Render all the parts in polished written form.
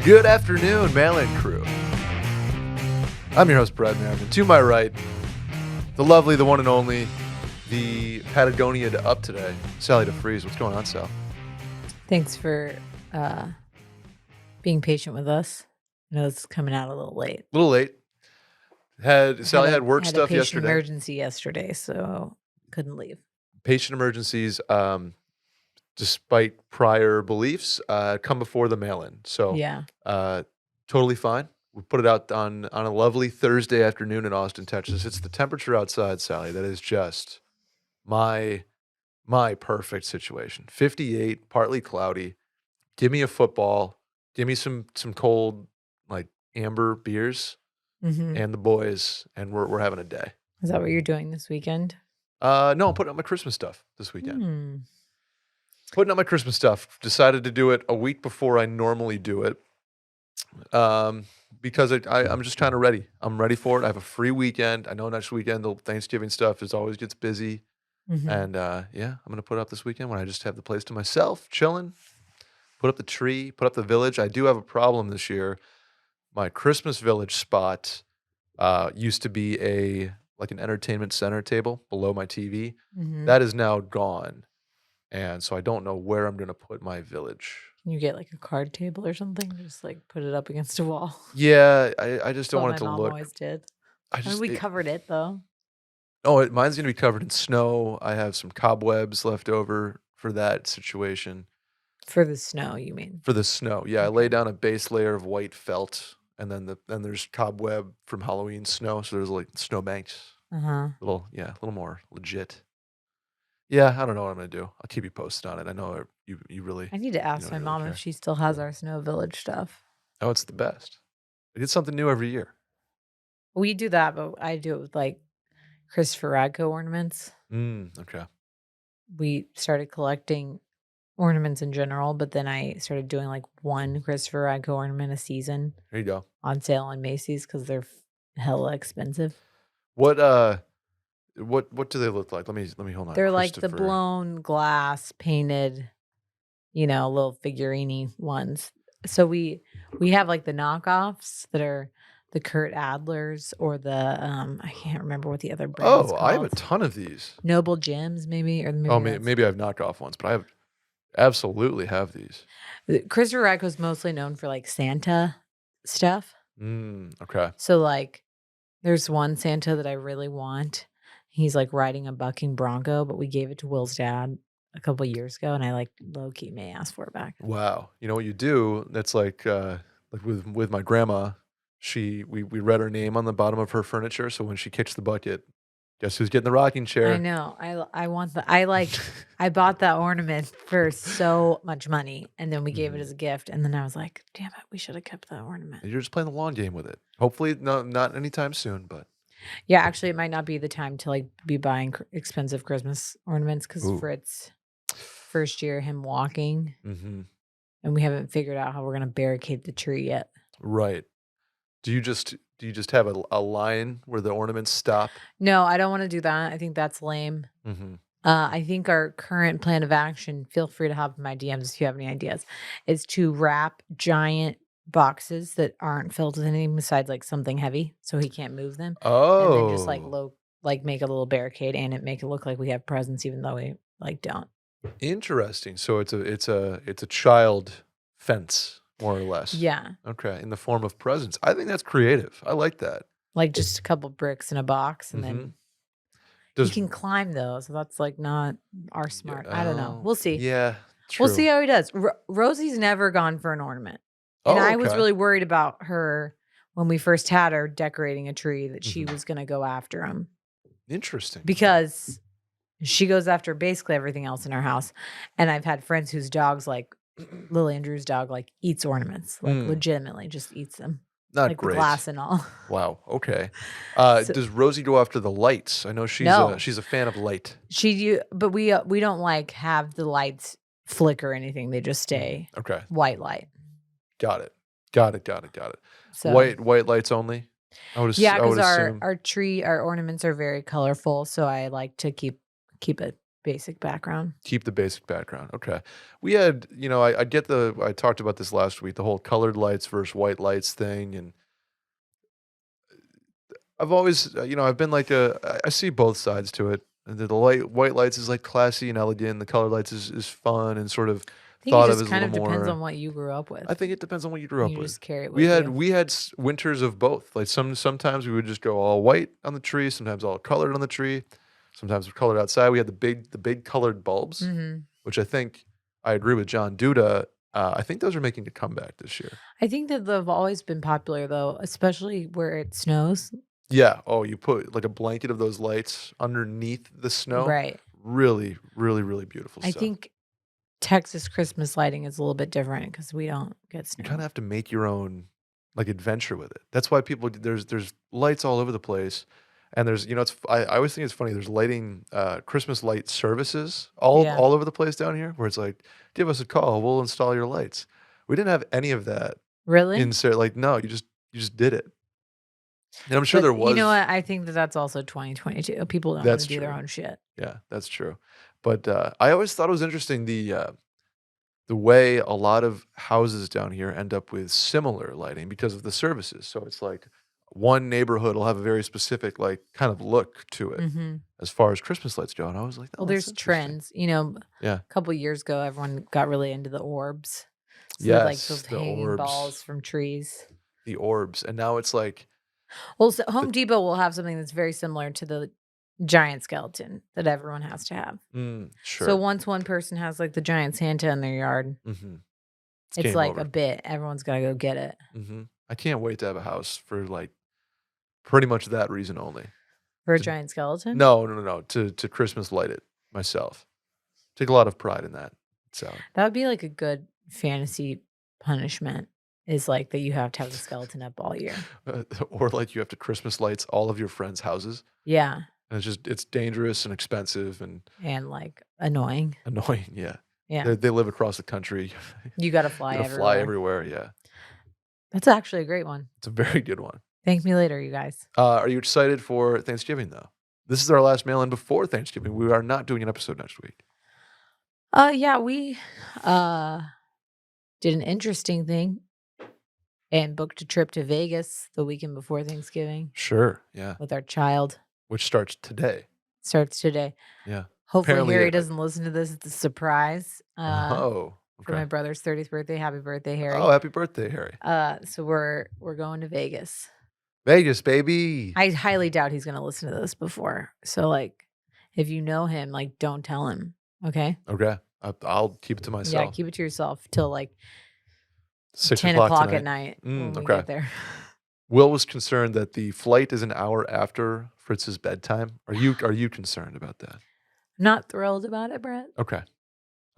Good afternoon, Mail-In Crew. I'm your host, Brett Merriman. To my right, the lovely, the one and only, the Patagonia to up today, Sally deFries. What's going on, Sal? Thanks for being patient with us. I know it's coming out a little late. A little late. Sally had work stuff a patient yesterday. Emergency yesterday, so couldn't leave. Patient emergencies, despite prior beliefs, come before the mail-in. So Yeah. Totally fine. We put it out on a lovely Thursday afternoon in Austin, Texas. It's the temperature outside, Sally, that is just my perfect situation. 58, partly cloudy. Give me a football. Give me some cold, like amber beers Mm-hmm. and the boys, and we're having a day. Is that what you're doing this weekend? No, I'm putting up my Christmas stuff this weekend. Hmm. Putting up my Christmas stuff. Decided to do it a week before I normally do it. Because I'm just kind of ready. I'm ready for it. I have a free weekend. I know next weekend the Thanksgiving stuff always gets busy. Mm-hmm. And yeah, I'm gonna put it up this weekend when I just have the place to myself, chilling. Put up the tree, put up the village. I do have a problem this year. My Christmas village spot used to be an entertainment center table below my TV. Mm-hmm. That is now gone. And so I don't know where I'm gonna put my village. Can you get like a card table or something? Just like put it up against a wall. Yeah, I just don't want it to my mom look. always did. We covered it though. Oh, mine's gonna be covered in snow. I have some cobwebs left over for that situation. For the snow, you mean? For the snow, yeah. I lay down a base layer of white felt, and then there's cobweb from Halloween snow. So there's like snow banks. Uh-huh. A little more legit. Yeah, I don't know what I'm gonna do. I'll keep you posted on it. I know you really. I need to ask my mom if she still has our snow village stuff. Oh, it's the best. I get something new every year. We do that, but I do it with like Christopher Radko ornaments. Okay. We started collecting ornaments in general, but then I started doing like one Christopher Radko ornament a season. There you go. On sale on Macy's because they're hella expensive. What do they look like? Let me hold on. They're like the blown glass painted, little figurine ones. So we have like the knockoffs that are the Kurt Adlers or the I can't remember what the other brand is called. I have a ton of these. Noble Gems, maybe, or maybe I have knockoff ones, but I have absolutely have these. Christopher Radko is mostly known for like Santa stuff. Okay. So like, there's one Santa that I really want. He's like riding a bucking bronco, but we gave it to Will's dad a couple years ago, and I like low key may ask for it back. Wow. You know what you do? That's like with my grandma. We read her name on the bottom of her furniture, so when she kicks the bucket, guess who's getting the rocking chair? I know. I want the. I bought that ornament for so much money, and then we gave it as a gift, and then I was like, damn it, we should have kept that ornament. You're just playing the long game with it. Hopefully, not anytime soon, but. Yeah, actually, it might not be the time to like be buying expensive Christmas ornaments because Fritz, first year him walking, and we haven't figured out how we're gonna barricade the tree yet. Right. Do you just have a line where the ornaments stop? No, I don't want to do that. I think that's lame. I think our current plan of action, feel free to hop in my DMs if you have any ideas, is to wrap giant boxes that aren't filled with anything besides like something heavy so he can't move them. And then just like make a little barricade and make it look like we have presents even though we like don't. Interesting. So it's a child fence, more or less. Yeah. Okay. In the form of presents. I think that's creative. I like that. Like just a couple bricks in a box and then you can climb those. So that's like not our smart. I don't know. We'll see. Yeah. True. We'll see how he does. Rosie's never gone for an ornament. And I was really worried about her when we first had her decorating a tree that she was going to go after him. Interesting. Because she goes after basically everything else in our house. And I've had friends whose dogs, like Lily and Drew's dog, like eats ornaments. Like legitimately just eats them. Not like great. The glass and all. Wow. Okay. Does Rosie go after the lights? I know she's a fan of light. But we don't like have the lights flicker or anything. They just stay white light. Got it. So, white lights only? Yeah, because our ornaments are very colorful, so I like to keep it basic background. Keep the basic background. Okay. We had, I talked about this last week, the whole colored lights versus white lights thing. And I've always, I've been like I see both sides to it. And the white lights is like classy and elegant. The colored lights is fun and sort of I think it thought of just as a kind little of depends more. on what you grew up with. I think it depends on what you grew And up you with. just carry it We with had you. we had winters of both. Like sometimes we would just go all white on the tree, sometimes all colored on the tree, sometimes we're colored outside. We had the big colored bulbs, Mhm. which I think I agree with John Duda. I think those are making a comeback this year. I think that they've always been popular though, especially where it snows. Yeah. Oh, you put like a blanket of those lights underneath the snow. Right. Really, really, really beautiful I stuff. think Texas Christmas lighting is a little bit different because we don't get You snow. kind of have to make your own like adventure with it. That's why there's lights all over the place, and there's I always think it's funny. There's lighting Christmas light services Yeah. all over the place down here, where it's like, give us a call, we'll install your lights. We didn't have any of that Really? like no, you just did it, and I'm sure But there you know was. what? I think that that's also 2022. People don't wanna That's do their true. own shit. Yeah, that's true. But I always thought it was interesting the way a lot of houses down here end up with similar lighting because of the services. So it's like one neighborhood will have a very specific, like, kind of look to it Mhm. as far as Christmas lights go. And I was like, Well, oh, that's there's interesting. trends. You know, Yeah. a couple years ago, everyone got really into the orbs. So they're like Yes, those the hanging orbs. balls from trees. The orbs. And now it's like Well, so the Home Depot will have something that's very similar to the giant skeleton that everyone has to have. So sure. once one person has like the giant Santa in their yard, hmm It's it's game like a over. bit. Everyone's got to go get it I can't wait to have a house for like pretty much that reason only. for a To giant skeleton. No, no, no, no. To Christmas light it myself. Take a lot of pride in that, Sally. That would be like a good fantasy punishment is like that you have to have the skeleton up all year. Or like you have to Christmas lights all of your friends' houses, Yeah. and it's dangerous and expensive and And like annoying. annoying. Yeah, Yeah. they live across the country. You got to You fly gotta fly everywhere. everywhere. Yeah, That's actually a great one. it's a very good one. Thank me later, you guys. Are you excited for Thanksgiving though? This is our last mail in before Thanksgiving. We are not doing an episode next week. Yeah, we uh did an interesting thing and booked a trip to Vegas the weekend before Thanksgiving Sure. Yeah, with our child. which starts today. Starts today. Yeah. Hopefully Apparently. Harry doesn't listen to this. It's a surprise Oh. for my Okay. brother's 30th birthday. Happy birthday, Oh, Harry. happy birthday, Harry. So we're going to Vegas. Vegas, baby. I highly doubt he's gonna listen to this before. So like if you know him, like don't tell him. Okay. Okay. I'll keep it to Yeah, myself. keep it to yourself till like 6 10 o'clock o'clock at tonight. night when we Okay. get there. Will was concerned that the flight is an hour after Fritz's bedtime. Are you concerned about that? Not thrilled about it, Brett. Okay.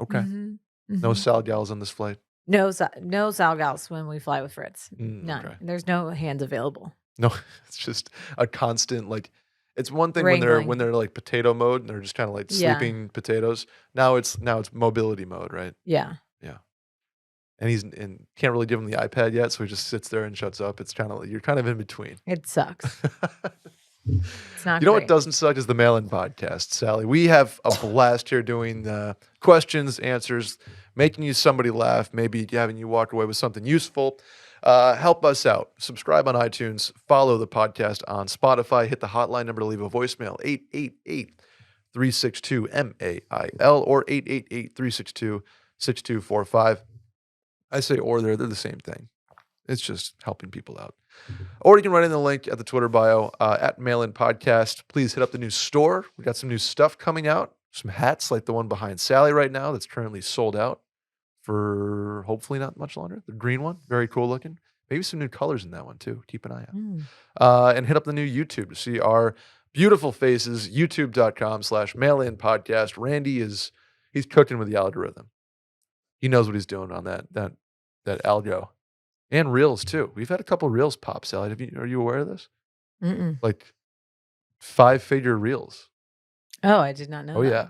Okay. Mhm, No mhm. salad gals on this flight? No Sal Gals when we fly with Fritz. None. Okay. There's no hands available. No, it's just a constant, like it's one thing when Wrangling. they're like potato mode and they're just kinda like Yeah. sleeping potatoes. Now it's mobility mode, right? Yeah. Yeah. And can't really give him the iPad yet, so he just sits there and shuts up. It's kinda like you're kind of in between. It sucks. It's not You know what great. doesn't suck is the mail-in podcast, Sally. We have a blast here doing the questions, answers, making you somebody laugh, maybe having you walk away with something useful. Help us out. Subscribe on iTunes. Follow the podcast on Spotify. Hit the hotline number to leave a voicemail, 888-362-MAIL or 888-362-6245. I say or they're the same thing. It's just helping people out. Or you can write in the link at the Twitter bio at Mail-In Podcast. Please hit up the new store. We got some new stuff coming out. Some hats like the one behind Sally right now that's currently sold out for hopefully not much longer. The green one, very cool looking. Maybe some new colors in that one too. Keep an eye out. And hit up the new YouTube to see our beautiful faces. YouTube.com/mail-in podcast. Randy he's cooking with the algorithm. He knows what he's doing on that algo. And reels too. We've had a couple reels pop, Sally. Are you aware of this? Mm-mm. Like 5-figure reels. Oh, I did not know Oh that. yeah.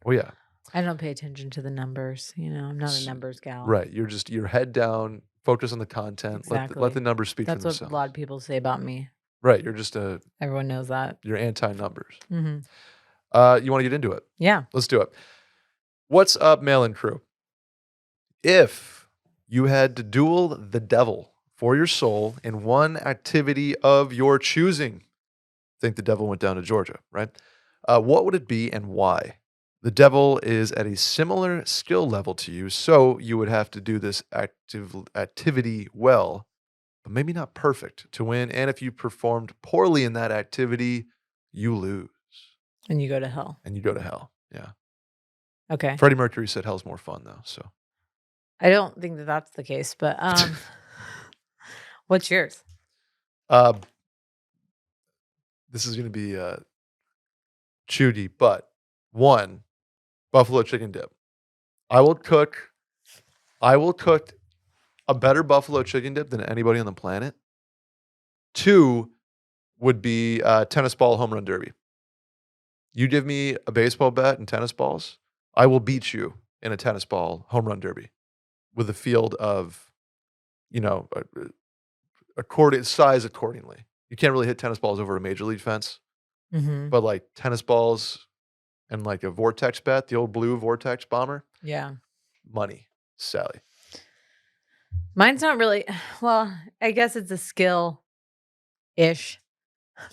Oh yeah. I don't pay attention to the numbers. You know, I'm not a numbers gal. Right. You're just your head down, focus on the content, let Exactly. the numbers speak That's for what a themselves. lot of people say about me. Right. You're just Everyone knows that. you're anti-numbers. Mm-hmm. You wanna get into it? Yeah. Let's do it. What's up, mail-in crew? If you had to duel the devil for your soul in one activity of your choosing, think the devil went down to Georgia, right? What would it be and why? The devil is at a similar skill level to you, so you would have to do this activity well, but maybe not perfect to win. And if you performed poorly in that activity, you lose And you go to hell. and you go to hell. Yeah. Okay. Freddie Mercury said hell's more fun though. So I don't think that that's the case, but what's yours? uh, this is going to be chewy, but one, buffalo chicken dip. I will cook. I will cook a better buffalo chicken dip than anybody on the planet. Two would be tennis ball home run derby. You give me a baseball bat and tennis balls, I will beat you in a tennis ball home run derby with a field of, you know, size accordingly. You can't really hit tennis balls over a major league fence, Mhm. but like tennis balls and like a vortex bat, the old blue vortex bomber, Yeah. money, Sally. Mine's not really well, I guess it's a skill-ish,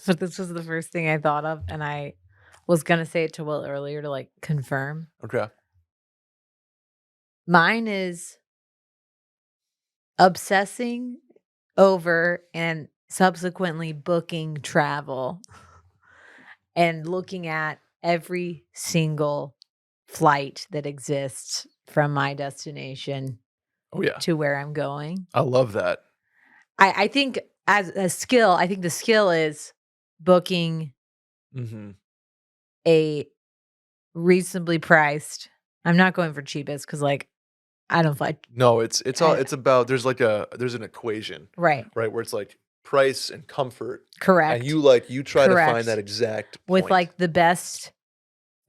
but this was the first thing I thought of, and I was gonna say it to Will earlier to, like, confirm. Okay. Mine is obsessing over and subsequently booking travel and looking at every single flight that exists from my destination Oh yeah, to where I'm going. I love that. I think as a skill, I think the skill is booking Hmm. a reasonably priced. I'm not going for cheapest because, like, I don't fly. No, it's all I, it's about. There's an equation, right. right, where it's like price and comfort, and Correct. you try to find that Correct. exact With point. like the best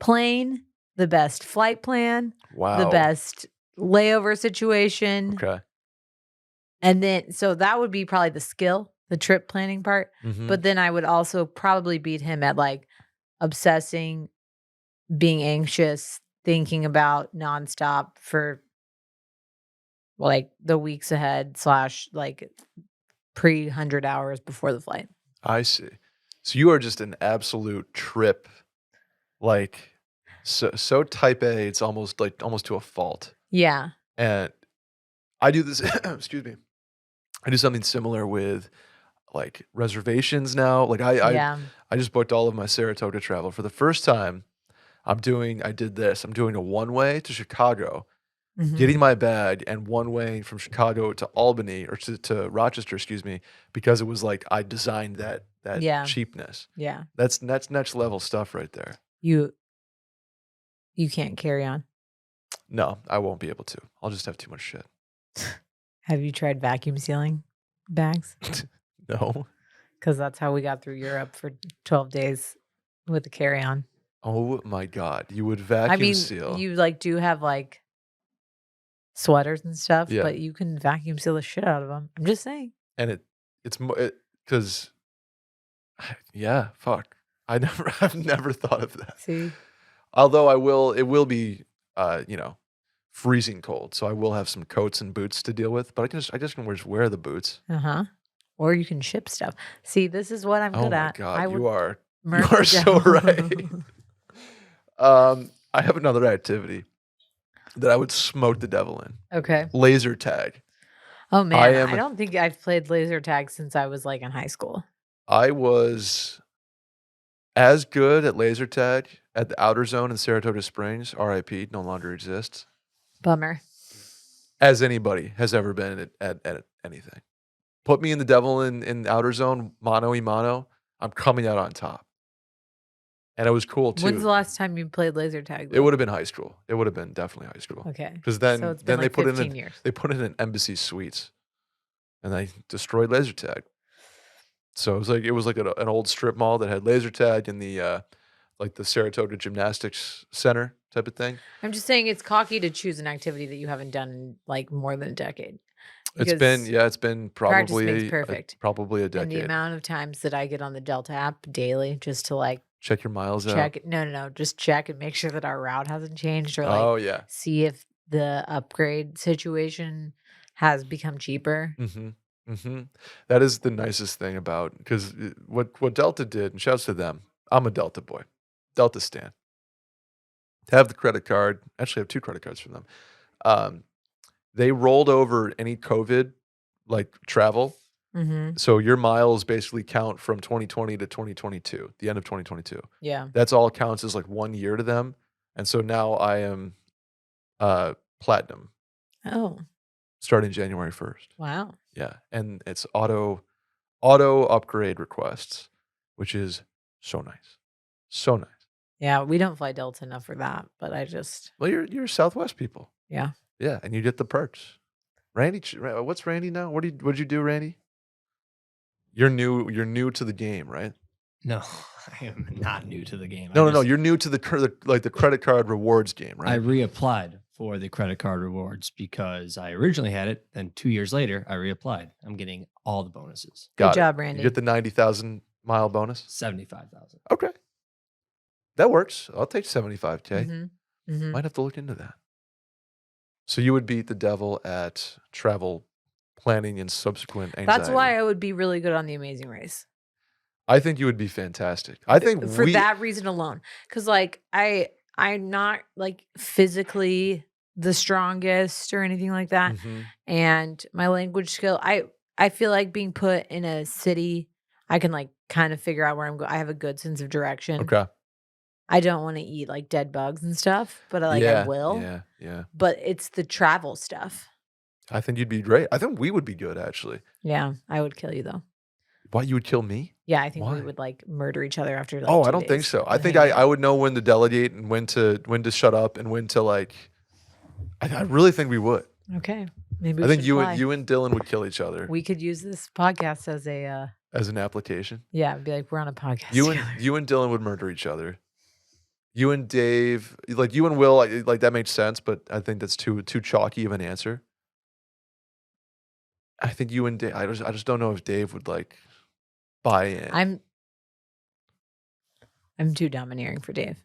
plane, the best flight plan, the Wow. best layover situation. Okay. And then, so that would be probably the skill, the trip planning part. Mhm. But then I would also probably beat him at like obsessing, being anxious, thinking about nonstop for like the weeks ahead slash like pre 100 hours before the flight. I see. So you are just an absolute trip, like, so type A, it's almost to a fault, Yeah. and I do this excuse me. I do something similar with, like, reservations now, like, Yeah. I just booked all of my Saratoga travel. For the first time, I did this, I'm doing a one-way to Chicago, Hmm. getting my bag and one-way from Chicago to Albany or to Rochester, excuse me, because it was like I designed that Yeah. cheapness. Yeah. That's next level stuff right there. You you can't carry on. No, I won't be able to. I'll just have too much shit. Have you tried vacuum sealing bags? No. Because that's how we got through Europe for 12 days with the carry-on. Oh my god, you would I vacuum mean, seal. you, like, do have, like, sweaters and stuff, Yeah, but you can vacuum seal the shit out of them. I'm just saying. and it's more because yeah, fuck. I've never thought of that. See? Although it will be, you know, freezing cold, so I will have some coats and boots to deal with, but I just can just wear the boots. Uh-huh. Or you can ship stuff. See, this is what I'm Oh good my at. I god, would you murk are the so right. devil. I have another activity that I would smoke the devil in. Okay. Laser tag. Oh, I man, I am don't think I've played laser tag since I was, like, in high school. I was as good at laser tag at the Outer Zone in Saratoga Springs, RIP, no longer exists, Bummer. as anybody has ever been at anything. Put me in the devil in Outer Zone, mano y mano, I'm coming out on top. And it was cool When's too. the last time you played laser tag, It though? would have been high school. It would have been definitely high school. Okay. Because So it's been, then like, 15 years. they put it in Embassy Suites, and they destroyed laser tag. So it was like an old strip mall that had laser tag in the, like, the Saratoga Gymnastics Center type of thing. I'm just saying it's cocky to choose an activity that you haven't done in, like, more than a decade because It's been practice makes perfect. probably a And the decade. amount of times that I get on the Delta app daily just to, like, Check your miles out. Check no, just check and make sure that our route hasn't changed or, like, Oh, yeah. see if the upgrade situation has become cheaper. Mhm. Mhm. That is the nicest thing about because what Delta did, and shouts to them. I'm a Delta boy. Delta stan. Have the credit card. Actually, I have 2 credit cards from them. Um, they rolled over any COVID, like, travel. Mhm. So your miles basically count from 2020 to 2022, the end of 2022. Yeah. That's all counts as, like, 1 year to them, and so now I am, platinum Oh, starting January 1st. wow. Yeah, and it's auto upgrade requests, which is so nice. So nice. Yeah, we don't fly Delta enough for that, but I just Well, you're Southwest people. yeah. Yeah, and you get the perks. What's Randy now? What'd you do, Randy? You're new to the game, right? No, I am not new to the game. No, no, no, you're new to the credit card rewards game, I right? reapplied for the credit card rewards because I originally had it. Then 2 years later, I reapplied. I'm getting all the bonuses. Good Got it. job, You Randy. get the 90,000 mile bonus? 75,000. Okay. That works. I'll take 75K. Mhm. Mhm. Might have to look into that. So you would beat the devil at travel planning and subsequent anxiety. That's why I would be really good on The Amazing Race. I think you would be fantastic. I think For that reason alone, because like, I'm not, like, physically the strongest or anything like that, Mhm. and my language skill I feel like being put in a city, I can, like, kind of figure out where I'm going. I have a good sense of direction. Okay. I don't wanna eat, like, dead bugs and stuff, but, like, I Yeah, will, yeah, yeah. but it's the travel stuff. I think you'd be great. I think we would be good, actually. Yeah, I would kill you, though. Why, you would kill me? Yeah, I think we Why? would, like, murder each other after, like, Oh, I 2 don't think days so. I of think hanging I out. would know when to delegate and when to shut up and when to, like I really think we would. Okay, maybe I we think should you fly. and you and Dylan would kill each other We could use this podcast as a, as an application. yeah, be like, "We're on a podcast You together." and you and Dylan would murder each other. You and Dave, like you and Will, like that makes sense, but I think that's too chalky of an answer. I think you and Dave. I just don't know if Dave would like buy in. I'm too domineering for Dave.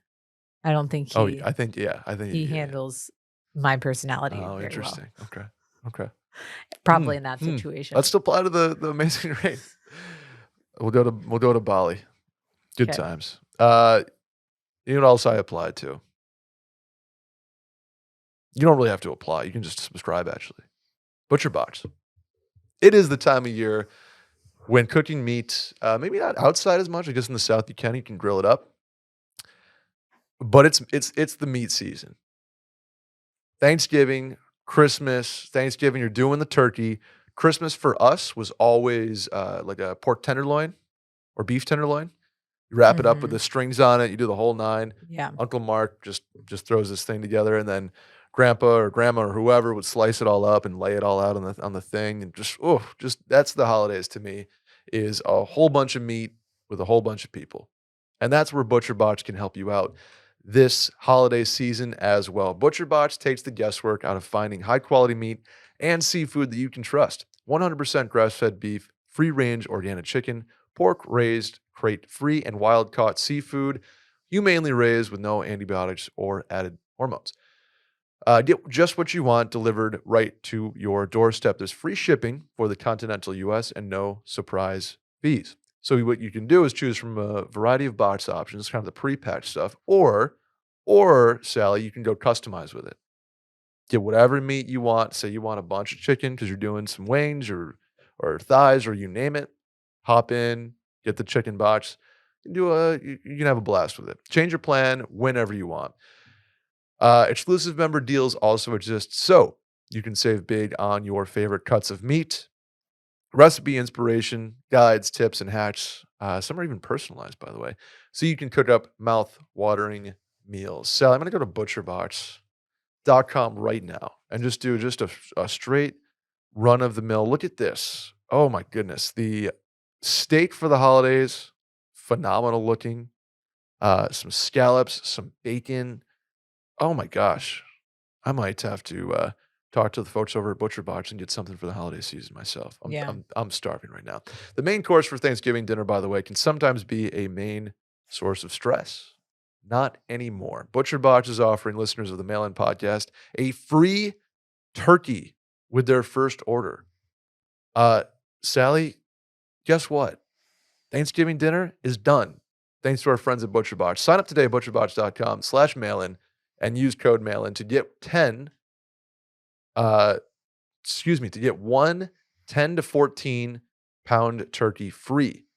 I don't think Oh, he I think he yeah. handles my personality Oh, very well, interesting. Okay. Okay. probably in that Hmm. situation. Let's apply to the Amazing Race. We'll go to Bali. Good 'Kay. times. You know what else I applied to? You don't really have to apply. You can just subscribe actually. Butcher Box. It is the time of year when cooking meat, maybe not outside as much. I guess in the South you can grill it up, but it's the meat season. Thanksgiving, Christmas, Thanksgiving, you're doing the turkey. Christmas for us was always like a pork tenderloin or beef tenderloin. You wrap it up with Mhm. the strings on it. You do the whole nine. Yeah. Uncle Mark just throws this thing together, and then grandpa or grandma or whoever would slice it all up and lay it all out on the thing, and just that's the holidays to me, is a whole bunch of meat with a whole bunch of people, and that's where Butcher Box can help you out this holiday season as well. Butcher Box takes the guesswork out of finding high quality meat and seafood that you can trust. 100% grass fed beef, free range organic chicken, pork raised, crate free, and wild caught seafood, humanely raised with no antibiotics or added hormones. Get just what you want delivered right to your doorstep. There's free shipping for the continental US and no surprise fees. So what you can do is choose from a variety of box options, kind of the pre-packed stuff, or Sally, you can go customize with it. Get whatever meat you want. Say you want a bunch of chicken because you're doing some wings or thighs or you name it. Hop in, get the chicken box. You can have a blast with it. Change your plan whenever you want. Exclusive member deals also exist, so you can save big on your favorite cuts of meat. Recipe inspiration, guides, tips, and hacks. Some are even personalized, by the way, so you can cook up mouth-watering meals. So I'm going to go to butcherbox.com right now and just do a straight run of the mill. Look at this. Oh my goodness. The steak for the holidays, phenomenal looking. Some scallops, some bacon. Oh my gosh. I might have to talk to the folks over at Butcher Box and get something for the holiday season myself. I'm Yeah. I'm I'm starving right now. The main course for Thanksgiving dinner, by the way, can sometimes be a main source of stress? Not anymore. ButcherBox is offering listeners of the Mail In Podcast a free turkey with their first order. Sally, guess what? Thanksgiving dinner is done. Thanks to our friends at ButcherBox. Sign up today at butcherbox.com/mailin and use code mailin to get to get one 10 to 14 pound turkey free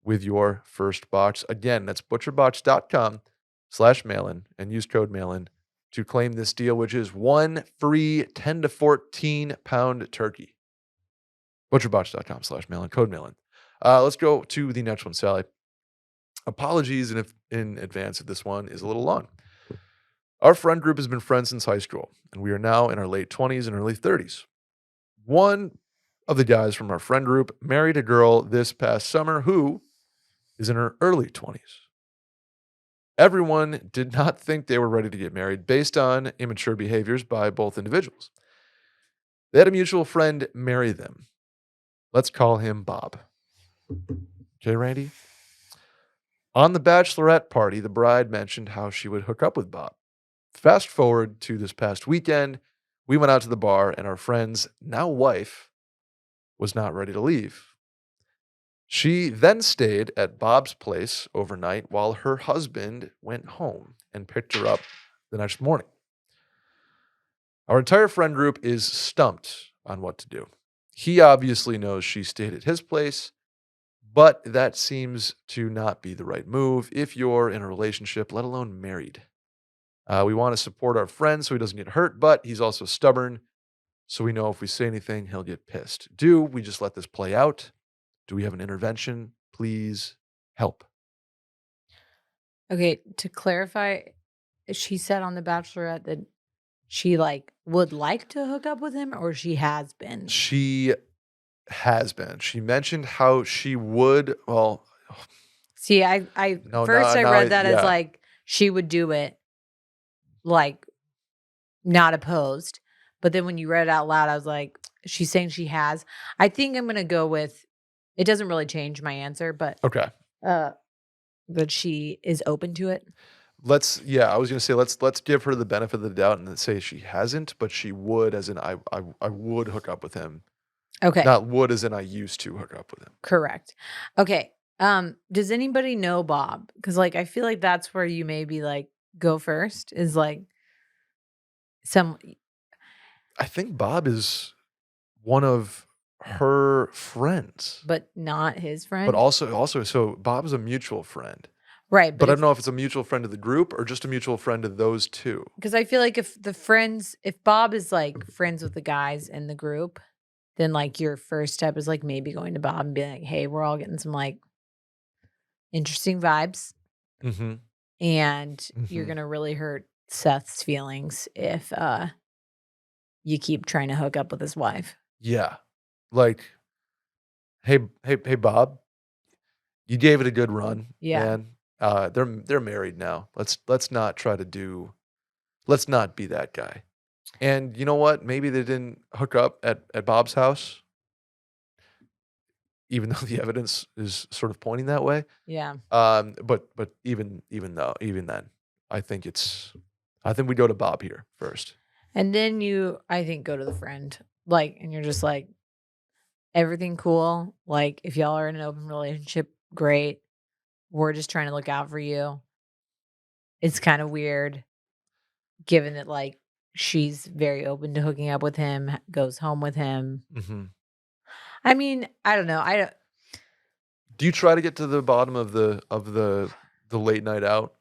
with your first box. Again, that's butcherbox.com/mailin and use code mailin to claim this deal, which is one free 10 to 14 pound turkey. Butcherbox.com/mailin, code mailin. Let's go to the next one, Sally. Apologies in advance if this one is a little long. Our friend group has been friends since high school, and we are now in our late 20s and early 30s. One of the guys from our friend group married a girl this past summer who is in her early 20s. Everyone did not think they were ready to get married based on immature behaviors by both individuals. They had a mutual friend marry them. Let's call him Bob. Okay, Randy? On the bachelorette party, the bride mentioned how she would hook up with Bob. Fast forward to this past weekend, we went out to the bar and our friend's now wife was not ready to leave. She then stayed at Bob's place overnight while her husband went home and picked her up the next morning. Our entire friend group is stumped on what to do. He obviously knows she stayed at his place, but that seems to not be the right move if you're in a relationship, let alone married. We want to support our friend so he doesn't get hurt, but he's also stubborn. So we know if we say anything, he'll get pissed. Do we just let this play out? Do we have an intervention? Please help. Okay, to clarify, she said on The Bachelorette that she would like to hook up with him, or she has been. She has been. She mentioned how she would. Well, See, I no, first I now read that as yeah. like she would do it, like not opposed. But then when you read it out loud, I was like, she's saying she has. I think I'm gonna go with. It doesn't really change my answer, but Okay. But she is open to it. I was gonna say let's give her the benefit of the doubt and then say she hasn't, but she would, as in I would hook up with him. Okay. Not would as in I used to hook up with him. Correct. Okay. Does anybody know Bob? Because I feel like that's where you maybe go first. Is some I think Bob is one of her friends, but not his friend. but also so Bob's a mutual friend. Right. But I don't know if it's a mutual friend of the group or just a mutual friend of those two. Because I feel like if Bob is friends with the guys in the group, then your first step is maybe going to Bob and being like, hey, we're all getting some interesting vibes. Mm-hmm. And you're gonna really hurt Seth's feelings if you keep trying to hook up with his wife. Yeah. Hey, Bob, you gave it a good run. Yeah. Man. They're married now. Let's not be that guy. And you know what? Maybe they didn't hook up at Bob's house, even though the evidence is sort of pointing that way. Yeah. But even then, I think we go to Bob here first. And then I think, go to the friend. And you're just everything cool. If y'all are in an open relationship, great. We're just trying to look out for you. It's kind of weird, given that she's very open to hooking up with him, goes home with him. Mm-hmm. I mean, I don't know. Do you try to get to the bottom of the late night out?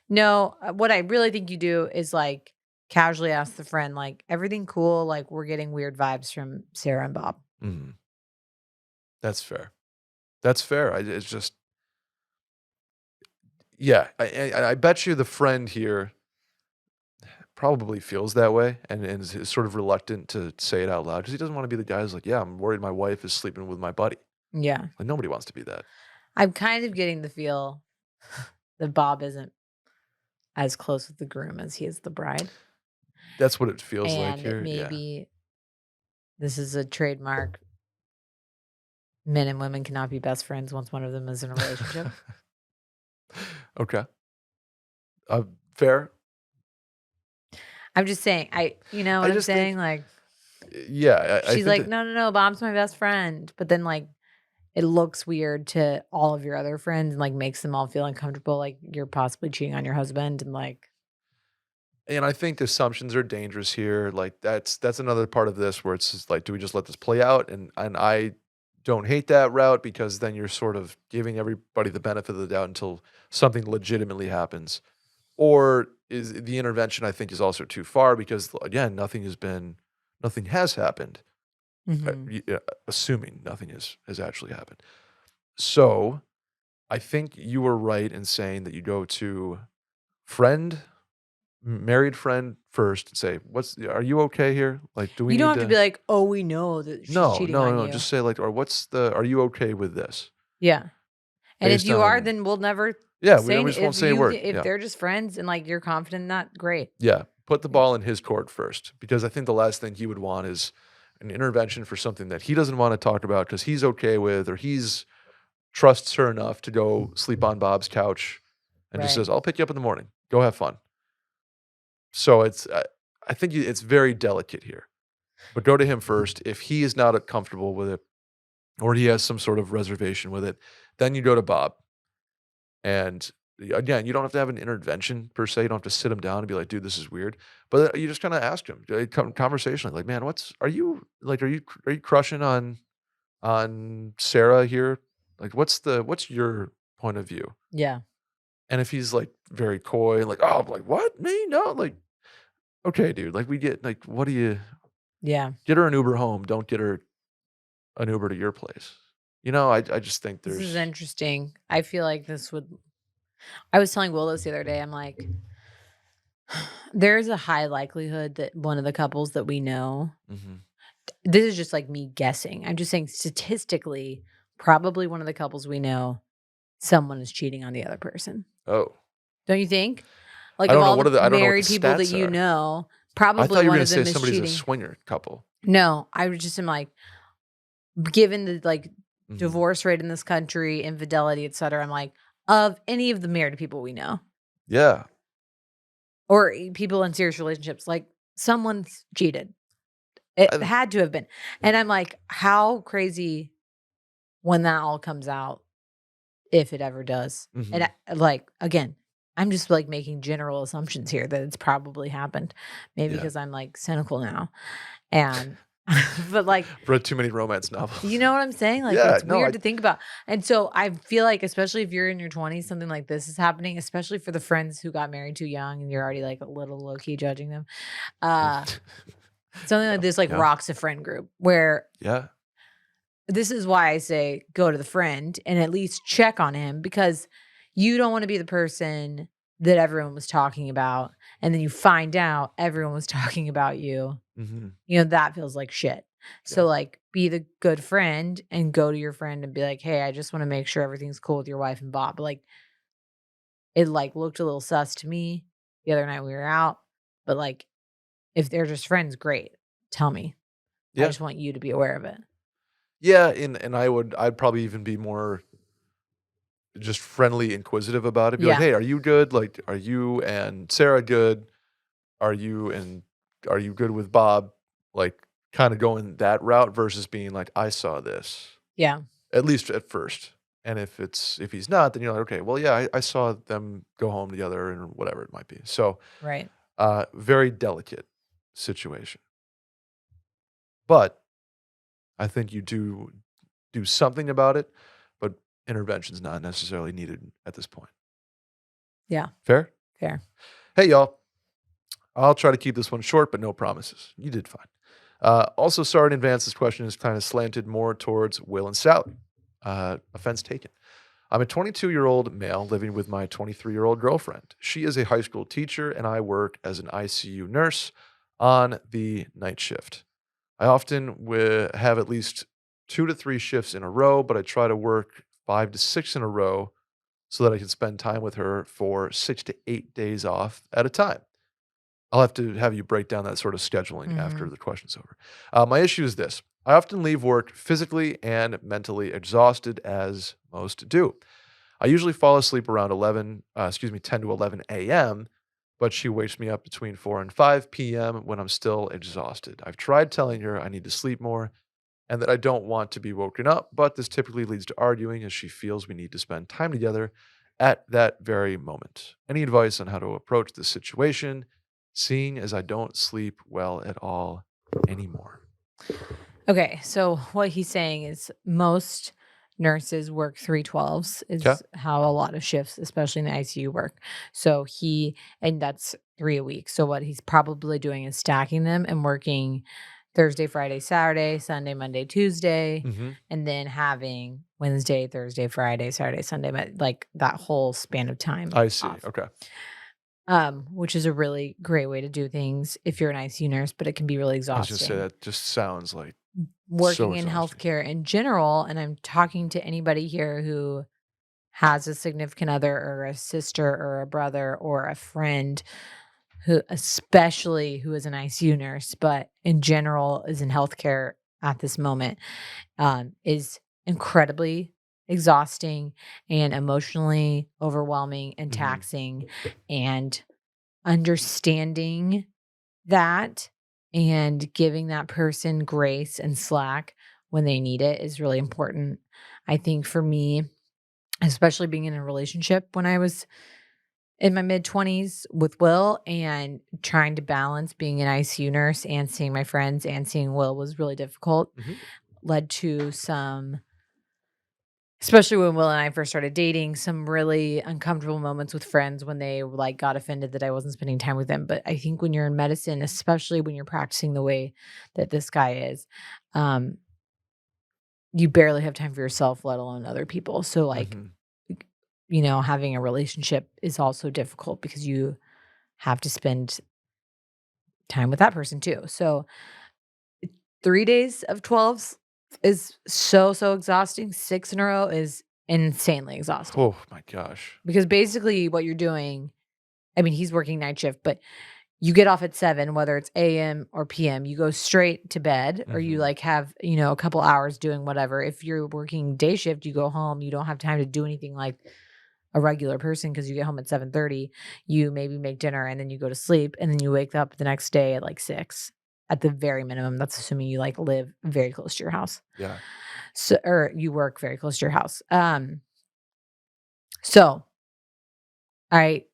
No, what I really think you do is casually ask the friend, everything cool? We're getting weird vibes from Sarah and Bob. Mm-hmm. That's fair. That's fair. It's just, yeah. I bet you the friend here probably feels that way and is sort of reluctant to say it out loud because he doesn't want to be the guy who's like, yeah, I'm worried my wife is sleeping with my buddy. Yeah. Nobody wants to be that. I'm kind of getting the feel that Bob isn't as close with the groom as he is the bride. That's what it feels like And here. maybe this is a trademark. Men and women cannot be best friends once one of them is in a relationship. Okay. Fair. I'm just saying, you know I what I'm just think, saying? Like, I she's think like, that, no, no, no, Bob's my best friend. But then, like, it looks weird to all of your other friends and, like, makes them all feel uncomfortable, like you're possibly cheating on your husband and, like, and I think assumptions are dangerous here. Like that's another part of this where it's just like, do we just let this play out? And I don't hate that route because then you're sort of giving everybody the benefit of the doubt until something legitimately happens. Or is the intervention I think is also too far because again, nothing has happened. mhm. Assuming nothing has actually happened. So I think you were right in saying that you go to friend, married friend first and say, are you okay here? Like, do we You don't need have to be to, like, "Oh, we know that she's no, cheating no, on no, you." just say like, or are you okay with this? Yeah. And if Based you are, on, then we'll never yeah, say we just won't if say a you word. if Yeah. they're just friends and, like, you're confident in that, great. Yeah. Put the Yeah. ball in his court first because I think the last thing he would want is an intervention for something that he doesn't want to talk about because he's okay with, or he's trusts her enough to go sleep on Bob's couch and just Right. says, I'll pick you up in the morning. Go have fun. So I think it's very delicate here, but go to him first. If he is not comfortable with it or he has some sort of reservation with it, then you go to Bob. And again, you don't have to have an intervention per se. You don't have to sit him down and be like, dude, this is weird. But you just kind of ask him conversationally, like, man, are you crushing on Sarah here? Like, what's your point of view? Yeah. And if he's like very coy, like, oh, like what? Me? No, like, okay, dude. Like we get like, what do you Yeah. get her an Uber home? Don't get her an Uber to your place. I just think This is there's interesting. I feel like this would I was telling Will this the other day. I'm like, there is a high likelihood that one of the couples that we know, Mhm. this is just like me guessing. I'm just saying statistically, probably one of the couples we know, someone is cheating on the other person. Oh, Don't you think? I Like of don't know all the I don't know what the married people that stats you are. know, I probably thought you were one gonna of say them is somebody's a cheating. swinger couple. No, I was just am like, given the like Mhm. divorce rate in this country, infidelity, et cetera, I'm like, of any of the married people we know, Yeah. or people in serious relationships, like someone's cheated. It I had to have been. And I'm like, how crazy when that all comes out, if it ever does. And Mhm. like, again, I'm just like making general assumptions here that it's probably happened. Maybe Yeah. because I'm like cynical now. And, but like, Read too many romance you novels. know what I'm saying? Like, Yeah, it's no, weird to think about. And so I feel like, especially if you're in your 20s, something like this is happening, especially for the friends who got married too young and you're already like a little low key judging them. Uh, something like Yeah, this, like yeah, rocks a friend group where yeah. this is why I say go to the friend and at least check on him because you don't want to be the person that everyone was talking about. And then you find out everyone was talking about you. Mhm. That feels like shit. So, Yeah. like, be the good friend and go to your friend and be like, hey, I just want to make sure everything's cool with your wife and Bob. Like, it like looked a little sus to me the other night we were out. But like, if they're just friends, great. Tell me. I Yeah. just want you to be aware of it. Yeah, and I'd probably even be more just friendly inquisitive about it. Be like, Yeah. "Hey, are you good? Like, are you and Sarah good? Are you and are you good with Bob?" Like, kinda going that route versus being like, "I saw this." Yeah. At least at first. And if he's not, then you're like, "Okay, well, yeah, I saw them go home together," and whatever it might be. So, Right. very delicate situation. But I think you do something about it, but intervention's not necessarily needed at this point. Yeah. Fair? Fair. Hey, y'all. I'll try to keep this one short, but no promises. You did fine. Also, sorry in advance. This question is kind of slanted more towards Will and Sally. Offense taken. I'm a 22-year-old male living with my 23-year-old girlfriend. She is a high school teacher, and I work as an ICU nurse on the night shift. I often have at least 2 to 3 shifts in a row, but I try to work 5 to 6 in a row so that I can spend time with her for 6 to 8 days off at a time. I'll have to have you break down that sort of scheduling after Mhm. the question's over. My issue is this. I often leave work physically and mentally exhausted, as most do. I usually fall asleep around 10 to 11 a.m., but she wakes me up between 4 and 5 p.m. when I'm still exhausted. I've tried telling her I need to sleep more and that I don't want to be woken up, but this typically leads to arguing as she feels we need to spend time together at that very moment. Any advice on how to approach this situation, seeing as I don't sleep well at all anymore? Okay, so what he's saying is most nurses work 312s Okay. is how a lot of shifts, especially in the ICU work. So and that's 3 a week. So what he's probably doing is stacking them and working Thursday, Friday, Saturday, Sunday, Monday, Tuesday, Hmm. and then having Wednesday, Thursday, Friday, Saturday, Sunday, like that whole span of time I see. off. Okay. Which is a really great way to do things if you're an ICU nurse, but it can be really I was just say exhausting. that just sounds like so Working in exhausting. healthcare in general, and I'm talking to anybody here who has a significant other or a sister or a brother or a friend who, especially who is an ICU nurse, but in general is in healthcare at this moment, is incredibly exhausting and emotionally overwhelming and Hmm. taxing. And understanding that and giving that person grace and slack when they need it is really important. I think for me, especially being in a relationship when I was in my mid 20s with Will and trying to balance being an ICU nurse and seeing my friends and seeing Will was really difficult, Hmm. led to some, especially when Will and I first started dating, some really uncomfortable moments with friends when they like got offended that I wasn't spending time with them. But I think when you're in medicine, especially when you're practicing the way that this guy is, um, you barely have time for yourself, let alone other people. So like, Hmm. having a relationship is also difficult because you have to spend time with that person too. So 3 days of 12s is so exhausting. 6 in a row is insanely exhausting. Oh my gosh. Because basically what you're doing, I mean, he's working night shift, but you get off at 7, whether it's AM or PM, you go straight to bed or you Hmm. like have, a couple hours doing whatever. If you're working day shift, you go home, you don't have time to do anything like a regular person because you get home at 7:30, you maybe make dinner and then you go to sleep and then you wake up the next day at like 6 at the very minimum. That's assuming you like live very close to your house. Yeah. So or you work very close to your house. So I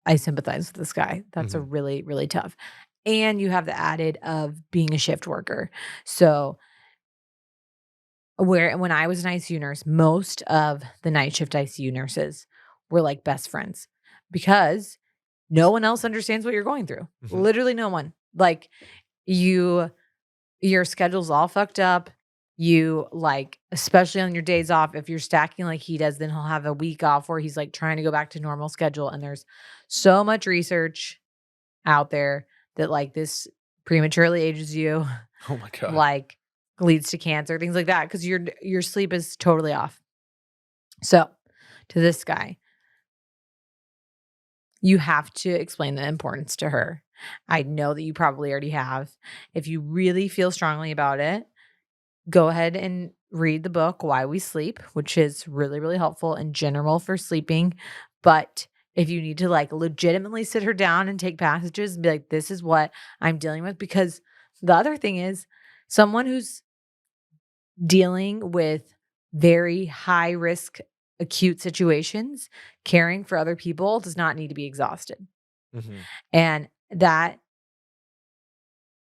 I sympathize with this guy. That's a Hmm. really, really tough. And you have the added of being a shift worker. So when I was an ICU nurse, most of the night shift ICU nurses were like best friends because no one else understands what you're going through. Hmm. Literally no one. Like you your schedule's all fucked up. You like, especially on your days off, if you're stacking like he does, then he'll have a week off where he's like trying to go back to normal schedule. And there's so much research out there that like this prematurely ages you, Oh my god. like leads to cancer, things like that, because your sleep is totally off. So to this guy, you have to explain the importance to her. I know that you probably already have. If you really feel strongly about it, go ahead and read the book Why We Sleep, which is really, really helpful in general for sleeping. But if you need to like legitimately sit her down and take passages and be like, this is what I'm dealing with. Because the other thing is, someone who's dealing with very high risk acute situations, caring for other people does not need to be exhausted. Hmm. And that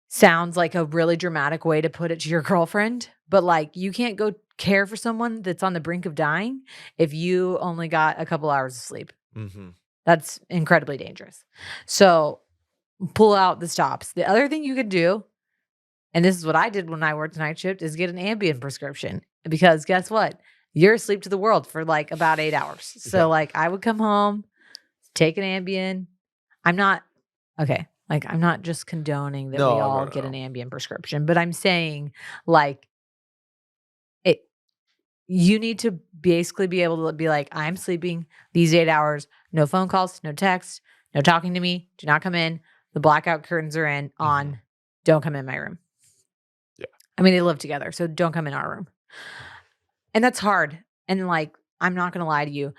sounds like a really dramatic way to put it to your girlfriend, but like you can't go care for someone that's on the brink of dying if you only got a couple hours of sleep. Hmm. That's incredibly dangerous. So pull out the stops. The other thing you could do, and this is what I did when I worked night shift, is get an Ambien prescription because guess what? You're asleep to the world for like about 8 hours. So Yeah. like I would come home, take an Ambien. I'm not okay. Like I'm not just condoning that we No, no, all no, get an no. Ambien prescription, but I'm saying like it you need to basically be able to be like, I'm sleeping these 8 hours, no phone calls, no texts, no talking to me, do not come in. The blackout curtains are Hmm. on. Don't come in my room. Yeah. I mean, they live together, so don't come in our room. And that's hard. And like I'm not gonna lie to you.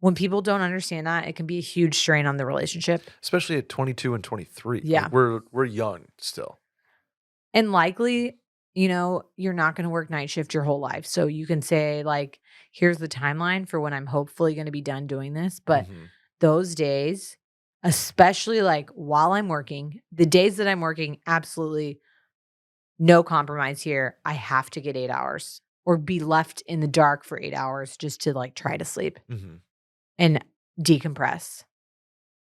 When people don't understand that, it can be a huge strain on the relationship. Especially at 22 and 23. Like, Yeah. we're young still. And likely, you're not gonna work night shift your whole life. So you can say, like, here's the timeline for when I'm hopefully gonna be done doing this. But Mhm. those days, especially like while I'm working, the days that I'm working, absolutely no compromise here. I have to get 8 hours or be left in the dark for 8 hours just to like try to sleep Mhm. and decompress.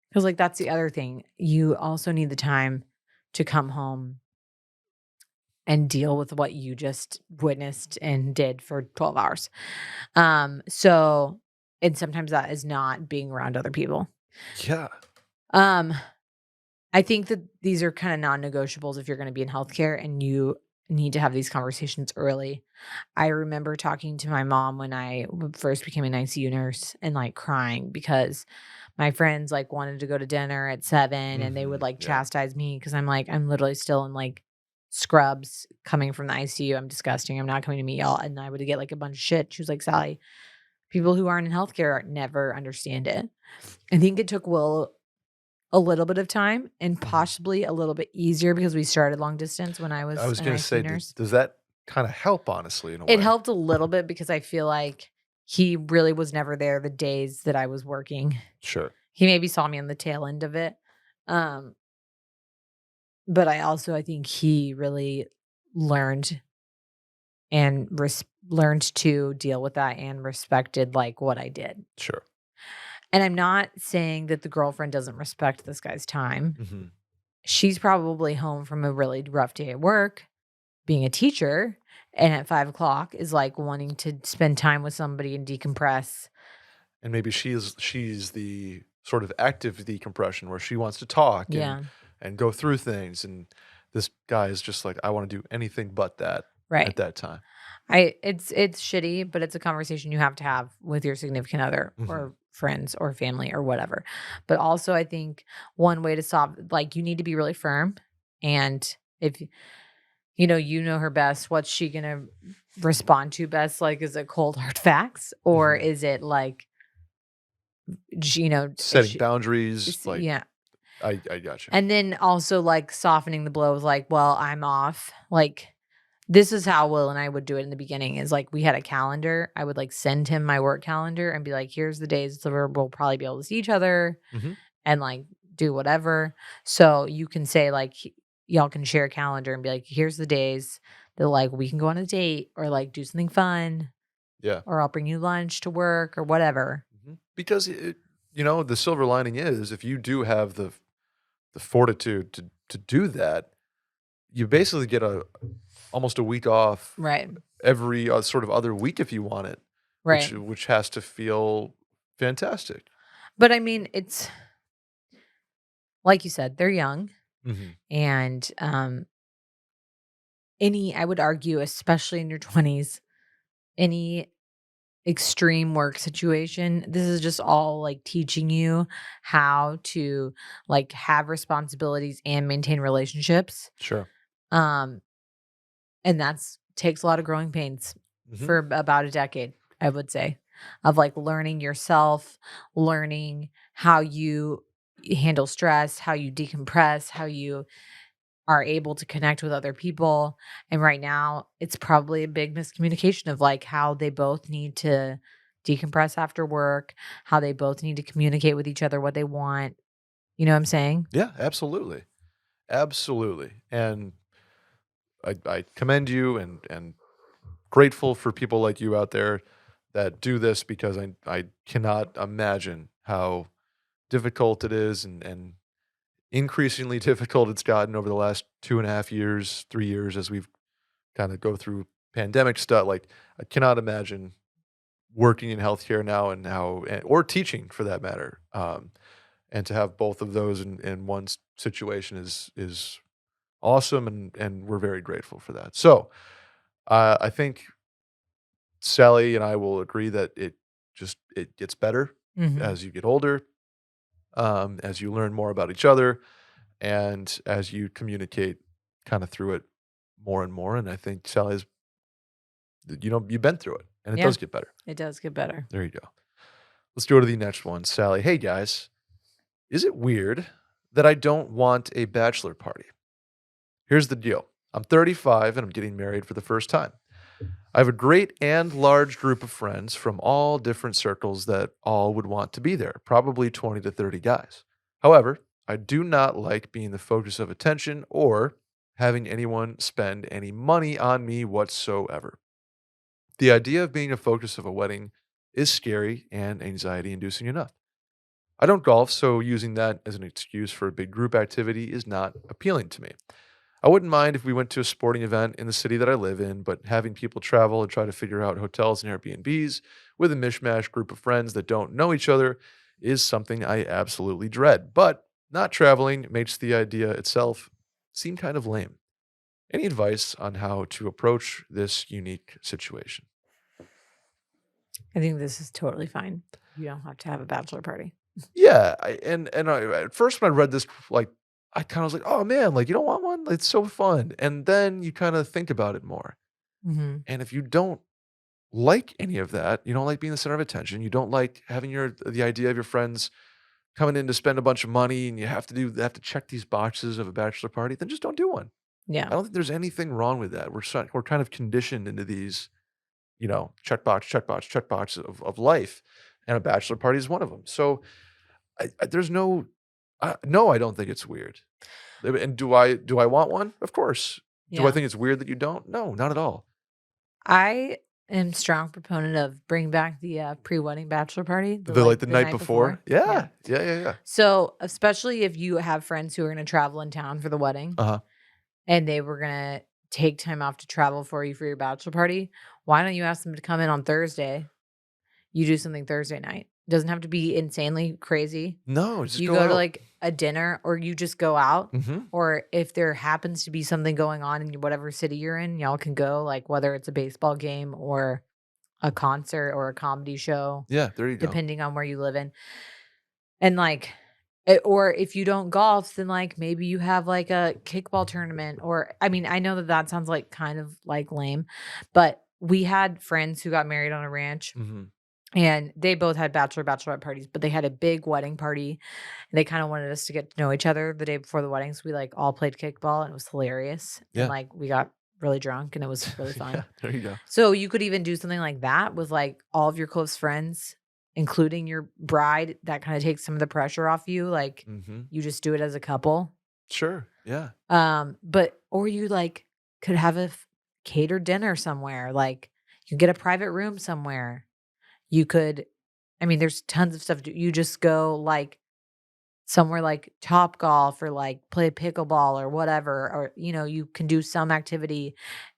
Because, like, that's the other thing. You also need the time to come home and deal with what you just witnessed and did for 12 hours. So and sometimes that is not being around other people. Yeah. Um, I think that these are kind of non-negotiables if you're going to be in healthcare and you need to have these conversations early. I remember talking to my mom when I first became an ICU nurse and like crying because my friends like wanted to go to dinner at 7 and they would Mhm. like Yeah. chastise me because I'm like, I'm literally still in like scrubs coming from the ICU. I'm disgusting. I'm not coming to meet y'all. And I would get like a bunch of shit. She was like, Sally, people who aren't in healthcare never understand it. I think it took Will a little bit of time and Mhm. possibly a little bit easier because we started long distance when I I was was an gonna ICU say, nurse. does that kinda help, honestly, in a It way? helped a little bit because I feel like he really was never there the days that I was working. Sure. He maybe saw me on the tail end of it. Um, but I think he really learned and learned to deal with that and respected like what I did. Sure. And I'm not saying that the girlfriend doesn't respect this guy's time. Mhm. She's probably home from a really rough day at work being a teacher and at 5 o'clock is like wanting to spend time with somebody and decompress. And maybe she's the sort of active decompression where she wants to talk Yeah. and go through things, and this guy is just like, "I wanna do anything but that at Right. that time." It's shitty, but it's a conversation you have to have with your significant other Mhm. or friends or family or whatever. But also I think one way to solve like you need to be really firm and if you know her best, what's she gonna respond to best? Like, is it cold hard facts or Mhm. is it like is Setting she, boundaries, like, yeah. I gotcha. And then also like softening the blow with like, well, I'm off. Like this is how Will and I would do it in the beginning is like we had a calendar. I would like send him my work calendar and be like, here's the days that we'll probably be able to see each other Mhm. and like do whatever. So you can say like y'all can share a calendar and be like, here's the days that like we can go on a date or like do something fun Yeah. or I'll bring you lunch to work or whatever. Mhm. Because the silver lining is if you do have the fortitude to do that, you basically get a almost a week off Right. every, sort of other week if you want it, which Right. which has to feel fantastic. But I mean, it's like you said, they're young Mhm. and I would argue, especially in your 20s, any extreme work situation, this is just all like teaching you how to like have responsibilities and maintain relationships. Sure. Um, and that's takes a lot of growing pains Mhm. for about a decade, I would say, of like learning yourself, learning how you handle stress, how you decompress, how you are able to connect with other people. And right now, it's probably a big miscommunication of like how they both need to decompress after work, how they both need to communicate with each other what they want. You know what I'm saying? Yeah, absolutely. Absolutely. And I commend you and grateful for people like you out there that do this because I cannot imagine how difficult it is and increasingly difficult it's gotten over the last 2.5 years, 3 years as we've kind of go through pandemic stuff. Like, I cannot imagine working in healthcare now and or teaching for that matter. And to have both of those in one situation is awesome, and we're very grateful for that. So, I think Sally and I will agree that it gets better Hmm. as you get older, as you learn more about each other, and as you communicate kind of through it more and more. And I think Sally's, you've been through it. And it Yeah, does get better. it does get better. There you go. Let's go to the next one. Sally, hey guys, is it weird that I don't want a bachelor party? Here's the deal. I'm 35 and I'm getting married for the first time. I have a great and large group of friends from all different circles that all would want to be there, probably 20 to 30 guys. However, I do not like being the focus of attention or having anyone spend any money on me whatsoever. The idea of being a focus of a wedding is scary and anxiety inducing enough. I don't golf, so using that as an excuse for a big group activity is not appealing to me. I wouldn't mind if we went to a sporting event in the city that I live in, but having people travel and try to figure out hotels and Airbnbs with a mishmash group of friends that don't know each other is something I absolutely dread. But not traveling makes the idea itself seem kind of lame. Any advice on how to approach this unique situation? I think this is totally fine. You don't have to have a bachelor party. Yeah, at first when I read this, like, I kinda was like, "Oh, man, like, you don't want one? It's so fun." And then you kinda think about it more, Mhm. and if you don't like any of that, you don't like being the center of attention, you don't like having the idea of your friends coming in to spend a bunch of money, and you have to check these boxes of a bachelor party, then just don't do one. Yeah. I don't think there's anything wrong with that. We're kind of conditioned into these, checkbox, checkbox, checkbox of life, and a bachelor party is one of them. So there's no, no, I don't think it's weird. And do I want one? Of course. Do I Yeah. think it's weird that you don't? No, not at all. I am strong proponent of bring back the, pre-wedding bachelor party, The the night night before? before. Yeah. Yeah. Yeah, yeah, yeah. So, especially if you have friends who are gonna travel in town for the wedding Uh-huh. and they were gonna take time off to travel for you for your bachelor party, why don't you ask them to come in on Thursday? You do something Thursday night. Doesn't have to be insanely crazy. No, just You go go to, out. like, a dinner or you just go out, Mhm. or if there happens to be something going on in whatever city you're in, y'all can go, like, whether it's a baseball game or a concert or a comedy show, Yeah, there you go. depending on where you live in. And, like, or if you don't golf, then, like, maybe you have, like, a kickball tournament or I mean, I know that that sounds, like, kind of, like, lame, but we had friends who got married on a ranch, Mhm. and they both had bachelorette parties, but they had a big wedding party, and they kinda wanted us to get to know each other the day before the wedding, so we, like, all played kickball, and it was hilarious, and, Yeah. like, we got really drunk, and it was really Yeah, fun. there you go. So you could even do something like that with, like, all of your close friends, including your bride. That kinda takes some of the pressure off you, like, Mhm. you just do it as a couple. Sure, yeah. But or you, like, could have a catered dinner somewhere, like, you get a private room somewhere. You could I mean, there's tons of stuff to do. You just go, like, somewhere like Top Golf or, like, play pickleball or whatever, or, you can do some activity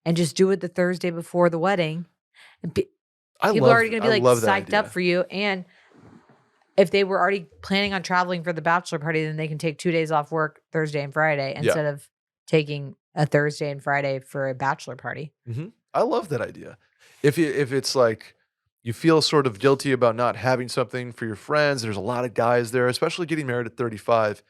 and just do it the Thursday before the wedding, and people are already gonna I be, like, love that psyched up idea. for you, and if they were already planning on traveling for the bachelor party, then they can take 2 days off work Thursday and Friday Yeah. instead of taking a Thursday and Friday for a bachelor party. Mhm. I love that idea. If it's like you feel sort of guilty about not having something for your friends, there's a lot of guys there, especially getting married at 35.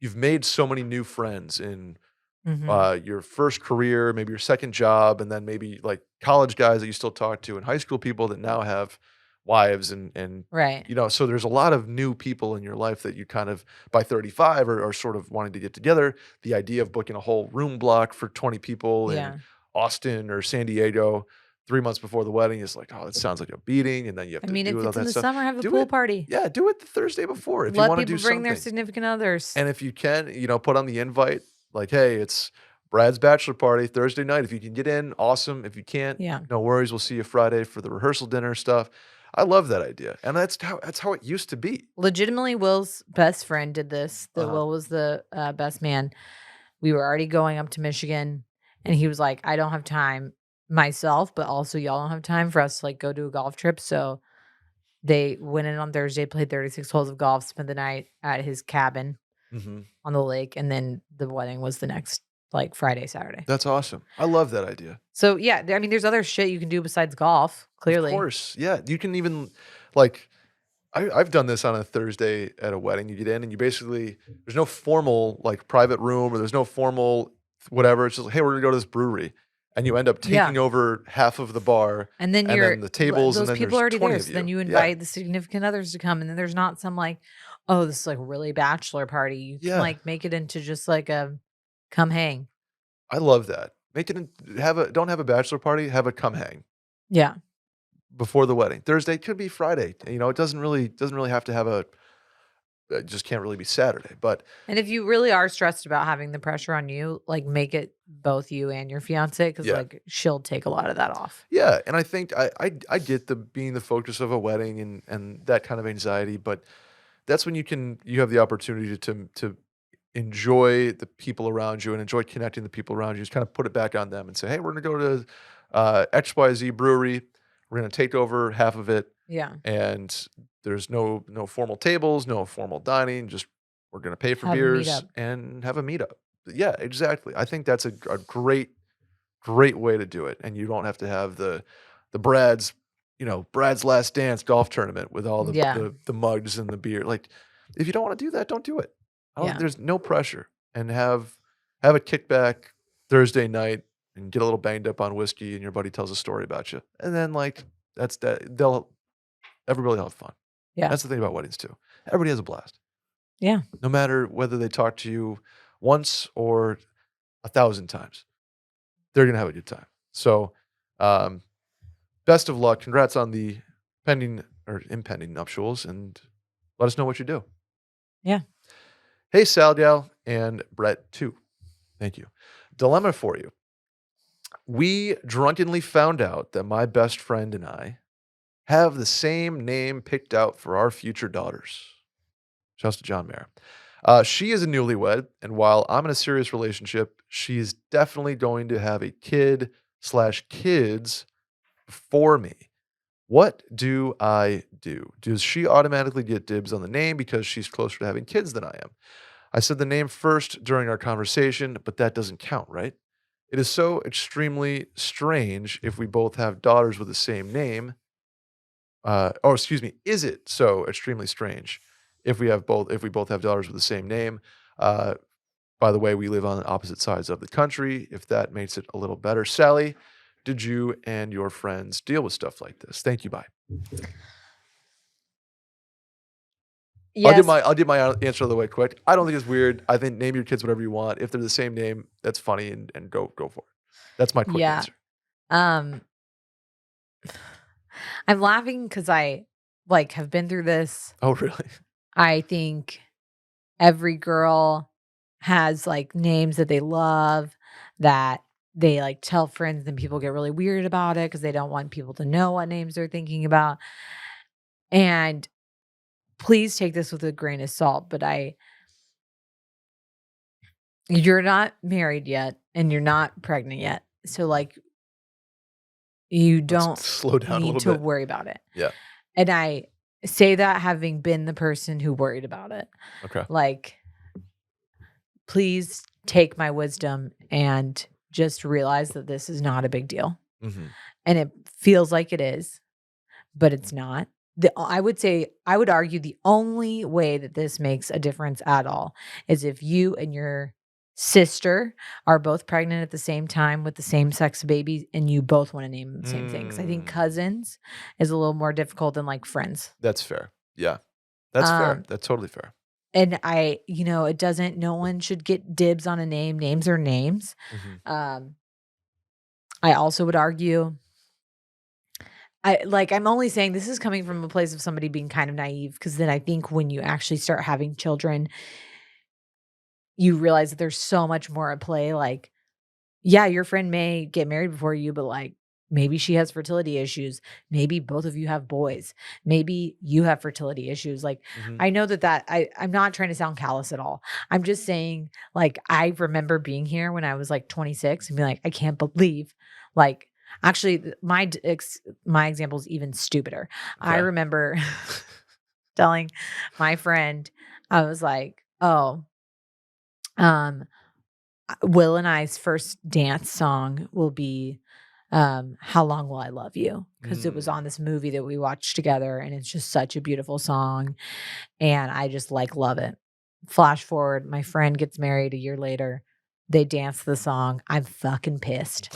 You've made so many new friends in Mhm. your first career, maybe your second job, and then maybe like college guys that you still talk to, and high school people that now have wives, and Right. so there's a lot of new people in your life that you kind of by 35 are sort of wanting to get together. The idea of booking a whole room block for 20 people in Yeah. Austin or San Diego 3 months before the wedding is like, oh, it sounds like a beating, and then you have I to mean, if do all it's in that the stuff. summer, have a Do pool it, party. yeah, do it the Thursday before if you Let want to do people bring their something. significant others. And if you can, put on the invite, like, "Hey, it's Brad's bachelor party Thursday night. If you can get in, awesome. If you can't, Yeah. no worries. We'll see you Friday for the rehearsal dinner stuff." I love that idea, and that's how it used to be. Legitimately, Will's best friend did this. The Uh-huh. Will was the, best man. We were already going up to Michigan, and he was like, "I don't have time myself, but also y'all don't have time for us to, like, go do a golf trip." So they went in on Thursday, played 36 holes of golf, spent the night at his cabin Mhm. on the lake, and then the wedding was the next, like, Friday, Saturday. That's awesome. I love that idea. So, yeah, I mean, there's other shit you can do besides golf, Of clearly. course, yeah. You can even like I've done this on a Thursday at a wedding. You get in and you basically there's no formal like private room or there's no formal whatever. It's just like, hey, we're gonna go to this brewery. and you end up Yeah. taking over half of the bar And then and then the tables, and those then people there's are already 20 there. of So then you. you Yeah. invite the significant others to come. And then there's not some like, oh, this is like really bachelor party. You can Yeah. like make it into just like a come hang. I love that. Make it don't have a bachelor party, have a come hang Yeah. before the wedding. Thursday could be Friday. It doesn't really have to have it just can't really be Saturday. But And if you really are stressed about having the pressure on you, like make it both you and your fiance because yeah. like she'll take a lot of that off. Yeah, and I think I get the being the focus of a wedding and that kind of anxiety, but that's when you have the opportunity to enjoy the people around you and enjoy connecting the people around you. Just kind of put it back on them and say, "Hey, we're gonna go to XYZ brewery. We're gonna take over half of it, Yeah. and there's no formal tables, no formal dining. Just we're gonna pay for Have a beers meetup. and have a meetup." Yeah, exactly. I think that's a great way to do it, and you don't have to have the Brad's Last Dance golf tournament with all Yeah. the mugs and the beer. Like, if you don't wanna do that, don't do it. I don't Yeah. There's no pressure, and have a kickback Thursday night and get a little banged up on whiskey, and your buddy tells a story about you, and then, like, that's that everybody will have fun. Yeah. That's the thing about weddings too. Everybody has a blast, Yeah. no matter whether they talk to you once or 1,000 times. They're gonna have a good time. So, um, best of luck. Congrats on the pending or impending nuptials, and let us know what you do. Yeah. Hey, Sal Gal and Brett too. Thank you. Dilemma for you. We drunkenly found out that my best friend and I have the same name picked out for our future daughters. Shouts to John Mayer. She is a newlywed, and while I'm in a serious relationship, she's definitely going to have a kid/kids before me. What do I do? Does she automatically get dibs on the name because she's closer to having kids than I am? I said the name first during our conversation, but that doesn't count, right? It is so extremely strange if we both have daughters with the same name. Excuse me, is it so extremely strange if we both have daughters with the same name? Uh, by the way, we live on opposite sides of the country. If that makes it a little better, Sally, did you and your friends deal with stuff like this? Thank you. Bye. Yes. I'll get my answer out of the way quick. I don't think it's weird. I think name your kids whatever you want. If they're the same name, that's funny and go for it. That's my quick Yeah. answer. I'm laughing because I like have been through this. Oh, really? I think every girl has like names that they love that they like tell friends, and people get really weird about it because they don't want people to know what names they're thinking about. And please take this with a grain of salt, but you're not married yet and you're not pregnant yet. So like you Let's don't slow down a need little to bit. worry about it. Yeah. And I say that having been the person who worried about it. Okay. Like, please take my wisdom and just realize that this is not a big deal. Mhm. And it feels like it is, but it's not. I would argue the only way that this makes a difference at all is if you and your sister are both pregnant at the same time with the same sex baby and you both want to name them the same thing. 'Cause I think Mm. cousins is a little more difficult than like friends. That's fair. Yeah. That's fair. That's totally fair. And it doesn't, no one should get dibs on a name. Names are names. Mhm. I also would argue, I'm only saying this is coming from a place of somebody being kind of naive, because then I think when you actually start having children, you realize that there's so much more at play. Like, yeah, your friend may get married before you, but like maybe she has fertility issues. Maybe both of you have boys. Maybe you have fertility issues. Like, Mhm. I know I'm not trying to sound callous at all. I'm just saying, like, I remember being here when I was like 26 and be like, I can't believe, like, actually, my example is even stupider. I Okay. remember telling my friend, I was like, oh, Will and I's first dance song will be How Long Will I Love You? Because it was Mm. on this movie that we watched together, and it's just such a beautiful song, and I just like love it. Flash forward, my friend gets married a year later. They dance the song. I'm fucking pissed.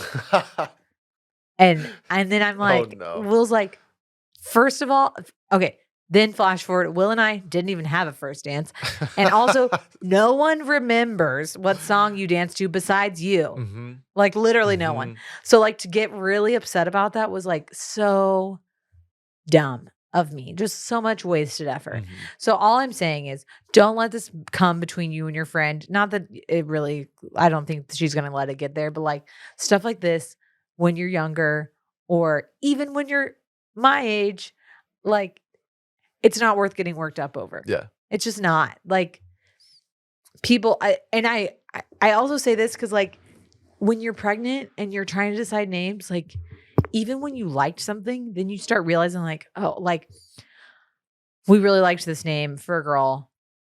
And then I'm like, no. Will's like, first of all, okay. Then flash forward, Will and I didn't even have a first dance. And also, no one remembers what song you danced to besides you. Mm-hmm. Like literally no one. So like to get really upset about that was like so dumb of me. Just so much wasted effort. Mm-hmm. So all I'm saying is don't let this come between you and your friend. Not that it really, I don't think she's going to let it get there, but like stuff like this when you're younger or even when you're my age, like it's not worth getting worked up over. Yeah. It's just not. Like people I also say this cuz like when you're pregnant and you're trying to decide names, like even when you liked something, then you start realizing like, oh, like we really liked this name for a girl.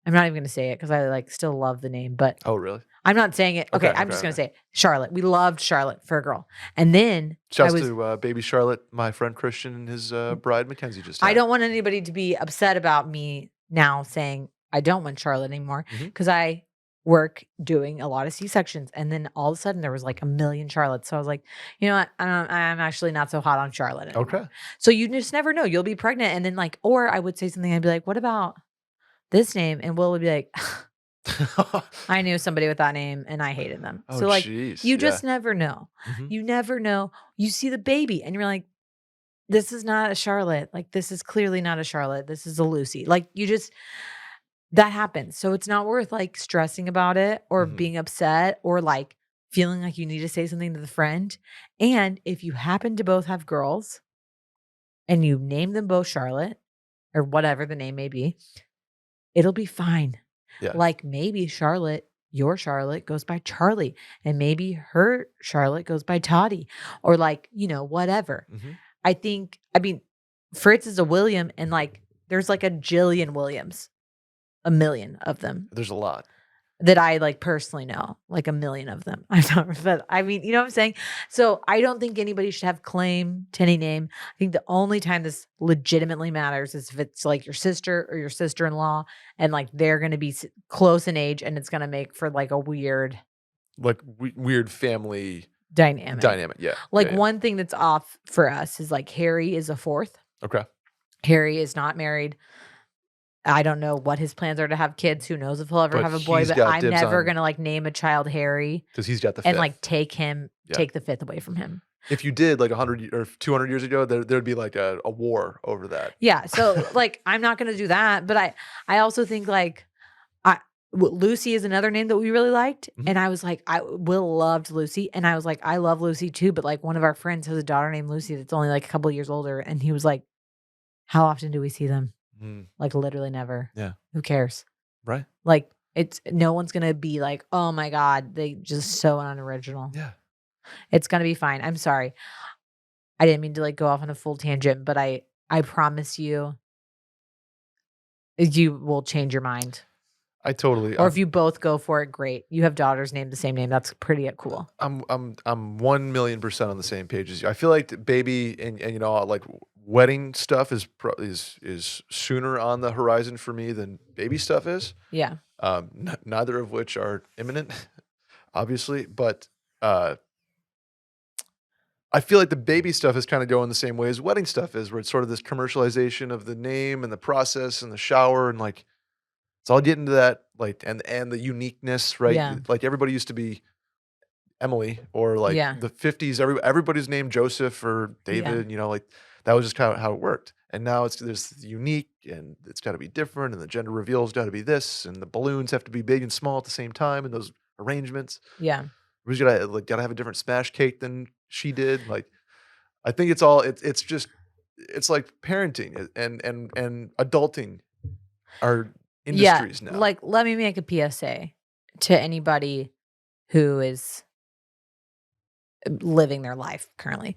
I'm not even going to say it cuz I like still love the name, but Oh, really? I'm not saying it. Okay, I'm just going to say it. Charlotte. We loved Charlotte for a girl. And then Shouts to baby Charlotte, my friend Christian and his bride Mackenzie just had. I don't want anybody to be upset about me now saying I don't want Charlotte anymore because I work doing a lot of C-sections. And then all of a sudden there was like a million Charlottes. So I was like, you know what? I'm actually not so hot on Charlotte anymore. Okay. So you just never know. You'll be pregnant. And then like, or I would say something. I'd be like, what about this name? And Will would be like, I knew somebody with that name and I hated them. Oh, so like, geez. you just never know. You never know. You see the baby and you're like, this is not a Charlotte. Like, this is clearly not a Charlotte. This is a Lucy. Like, that happens. So it's not worth like stressing about it or being upset or like feeling like you need to say something to the friend. And if you happen to both have girls and you name them both Charlotte or whatever the name may be, it'll be fine. Yeah. Like maybe Charlotte, your Charlotte goes by Charlie and maybe her Charlotte goes by Toddy or like, whatever. I mean, Fritz is a William and like there's like a jillion Williams, a million of them. There's a lot that I like personally know, like a million of them. But I mean, you know what I'm saying? So I don't think anybody should have claim to any name. I think the only time this legitimately matters is if it's like your sister or your sister-in-law and like they're going to be close in age and it's going to make for like a weird family dynamic. Yeah. Like one thing that's off for us is like Harry is a fourth. Okay. Harry is not married. I don't know what his plans are to have kids. Who knows if he'll ever have a boy, but I'm never going to like name a child Harry. Because he's got the fifth. And like take the fifth away from him. If you did like 100 or 200 years ago, there'd be like a war over that. Yeah. So like, I'm not going to do that. But I also think like, Lucy is another name that we really liked. And I was like, Will loved Lucy. And I was like, I love Lucy too. But like one of our friends has a daughter named Lucy that's only like a couple of years older. And he was like, how often do we see them? Like literally never. Yeah. Who cares? Right. Like no one's going to be like, oh my God, they just so unoriginal. Yeah. It's going to be fine. I'm sorry. I didn't mean to like go off on a full tangent, but I promise you will change your mind. Or if you both go for it, great. You have daughters named the same name. That's pretty cool. I'm 1,000,000% on the same page as you. I feel like the baby and like wedding stuff is sooner on the horizon for me than baby stuff is. Yeah. Neither of which are imminent, obviously, but I feel like the baby stuff is kind of going the same way as wedding stuff is, where it's sort of this commercialization of the name and the process and the shower and like. So I'll get into that, like, and the uniqueness, right? Yeah. Like everybody used to be Emily, or like the 50s, everybody's named Joseph or David. Like that was just kind of how it worked. And now there's unique, and it's got to be different, and the gender reveal's got to be this, and the balloons have to be big and small at the same time, and those arrangements. Yeah, we're gotta have a different smash cake than she did. Like, I think it's all it's like parenting and adulting are industries now. Like, let me make a PSA to anybody who is living their life currently.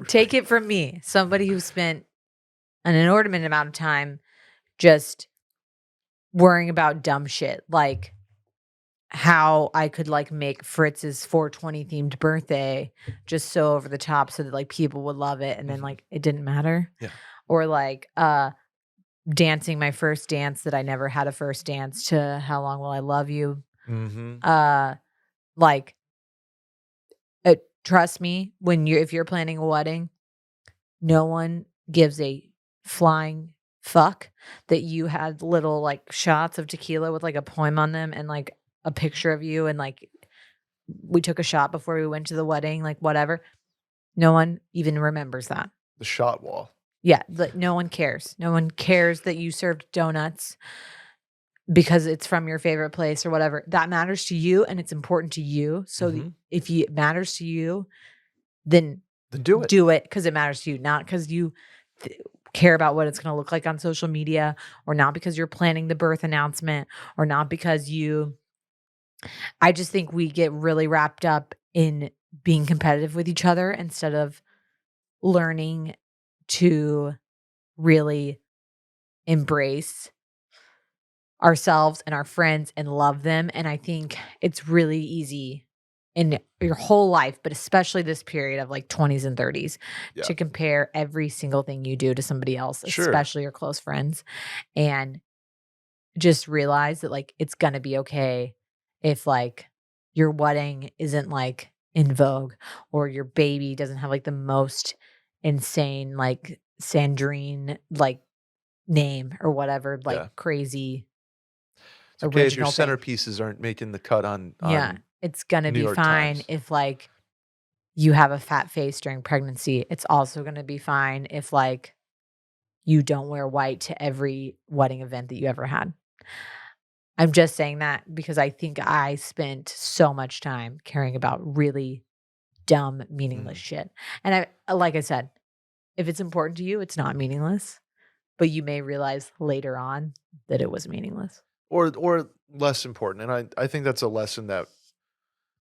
Take it from me, somebody who spent an inordinate amount of time just worrying about dumb shit, like how I could like make Fritz's 420 themed birthday just so over the top so that like people would love it, and then like it didn't matter. Yeah. Or like dancing my first dance that I never had a first dance to How Long Will I Love You Like, trust me, if you're planning a wedding, no one gives a flying fuck that you had little like shots of tequila with like a poem on them and like a picture of you and like we took a shot before we went to the wedding, like whatever. No one even remembers that. The shot wall. Yeah, no one cares. No one cares that you served donuts because it's from your favorite place or whatever. That matters to you and it's important to you. So if it matters to you, then do it. Do it because it matters to you, not because you care about what it's going to look like on social media, or not because you're planning the birth announcement, or not because I just think we get really wrapped up in being competitive with each other instead of learning to really embrace ourselves and our friends and love them. And I think it's really easy in your whole life, but especially this period of like 20s and 30s, to compare every single thing you do to somebody else, especially your close friends, and just realize that like it's gonna be okay if like your wedding isn't like in vogue, or your baby doesn't have like the most insane like Sandrine like name or whatever, like crazy. It's okay if your centerpieces aren't making the cut on it's gonna New be York fine Times. if like you have a fat face during pregnancy. It's also gonna be fine if like you don't wear white to every wedding event that you ever had. I'm just saying that because I think I spent so much time caring about really dumb, meaningless shit. And like I said, if it's important to you, it's not meaningless, but you may realize later on that it was meaningless. Or less important. And I think that's a lesson that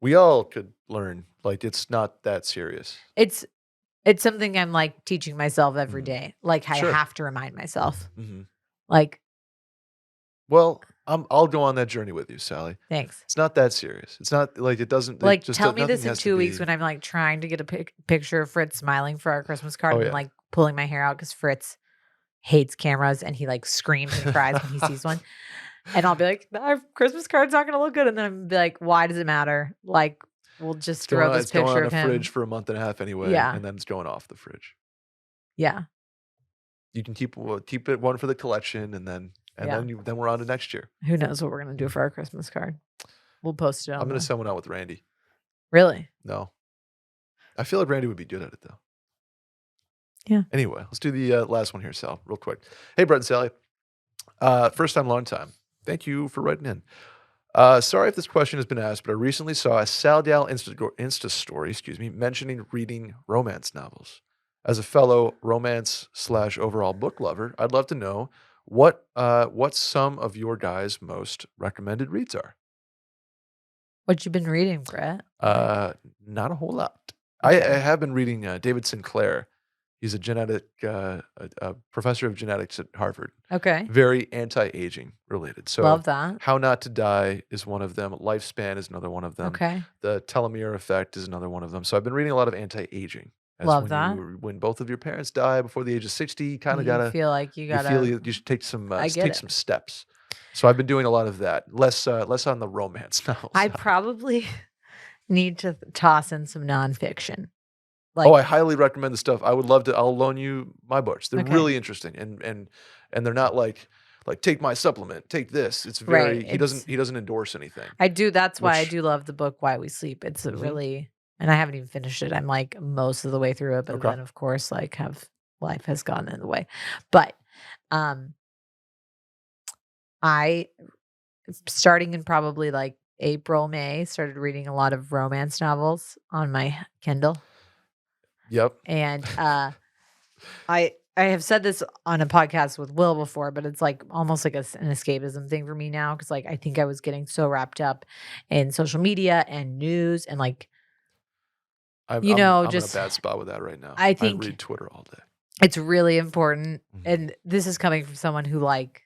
we all could learn. Like, it's not that serious. It's something I'm like teaching myself every day. Like I have to remind myself. Like, well, I'll go on that journey with you, Sally. Thanks. It's not that serious. It's not like it doesn't like just tell me this in 2 weeks when I'm like trying to get a picture of Fritz smiling for our Christmas card and like pulling my hair out because Fritz hates cameras and he like screams and cries when he sees one. And I'll be like, our Christmas card's not gonna look good. And then I'm be like, why does it matter? Like, we'll just throw this picture of him. It's going on a fridge for a month and a half anyway. Yeah. And then it's going off the fridge. Yeah. You can keep it one for the collection, and then we're on to next year. Who knows what we're gonna do for our Christmas card? We'll post it on. I'm gonna send one out with Randy. Really? No. I feel like Randy would be good at it though. Yeah. Anyway, let's do the last one here, Sal, real quick. Hey, Brett and Sally. First time, long time. Thank you for writing in. Sorry if this question has been asked, but I recently saw a Sal Dal Insta story, mentioning reading romance novels. As a fellow romance / overall book lover, I'd love to know what some of your guys' most recommended reads are. What you been reading, Brett? Not a whole lot. I have been reading David Sinclair. He's a professor of genetics at Harvard. Okay. Very anti-aging related. So love that. How Not to Die is one of them. Lifespan is another one of them. Okay. The Telomere Effect is another one of them. So I've been reading a lot of anti-aging. Love that. When both of your parents die before the age of 60, you kind of gotta feel like you should take some steps. So I've been doing a lot of that. Less on the romance novels. I probably need to toss in some nonfiction. I highly recommend the stuff. I would love to. I'll loan you my books. They're really interesting, and they're not like take my supplement, take this. It's very he doesn't endorse anything. I do. That's why I do love the book Why We Sleep. It's really, and I haven't even finished it. I'm like most of the way through it, but then of course like life has gotten in the way. But I starting in probably like April, May, started reading a lot of romance novels on my Kindle. Yep. And I have said this on a podcast with Will before, but it's like almost like an escapism thing for me now because like I think I was getting so wrapped up in social media and news and like I'm just in a bad spot with that right now. I think I read Twitter all day. It's really important, and this is coming from someone who like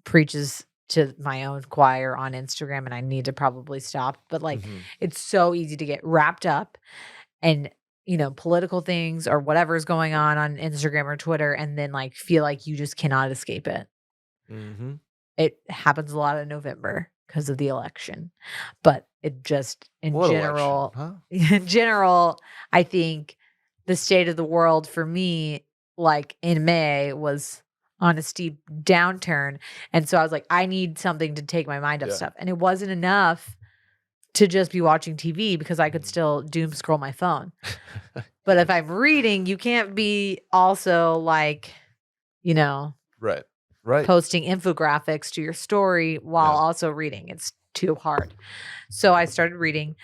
preaches to my own choir on Instagram, and I need to probably stop. But like, it's so easy to get wrapped up and political things or whatever is going on Instagram or Twitter, and then like feel like you just cannot escape it. It happens a lot in November because of the election. But it just in What general, election, in general, I think the state of the world for me, like in May, was on a steep downturn. And so I was like, I need something to take my mind off Yeah. stuff. And it wasn't enough to just be watching TV because I could Mhm. still doom scroll my phone. But if I'm reading, you can't be also like, you know, Right. Right. posting infographics to your story while Yeah. also reading. It's too hard. So I started reading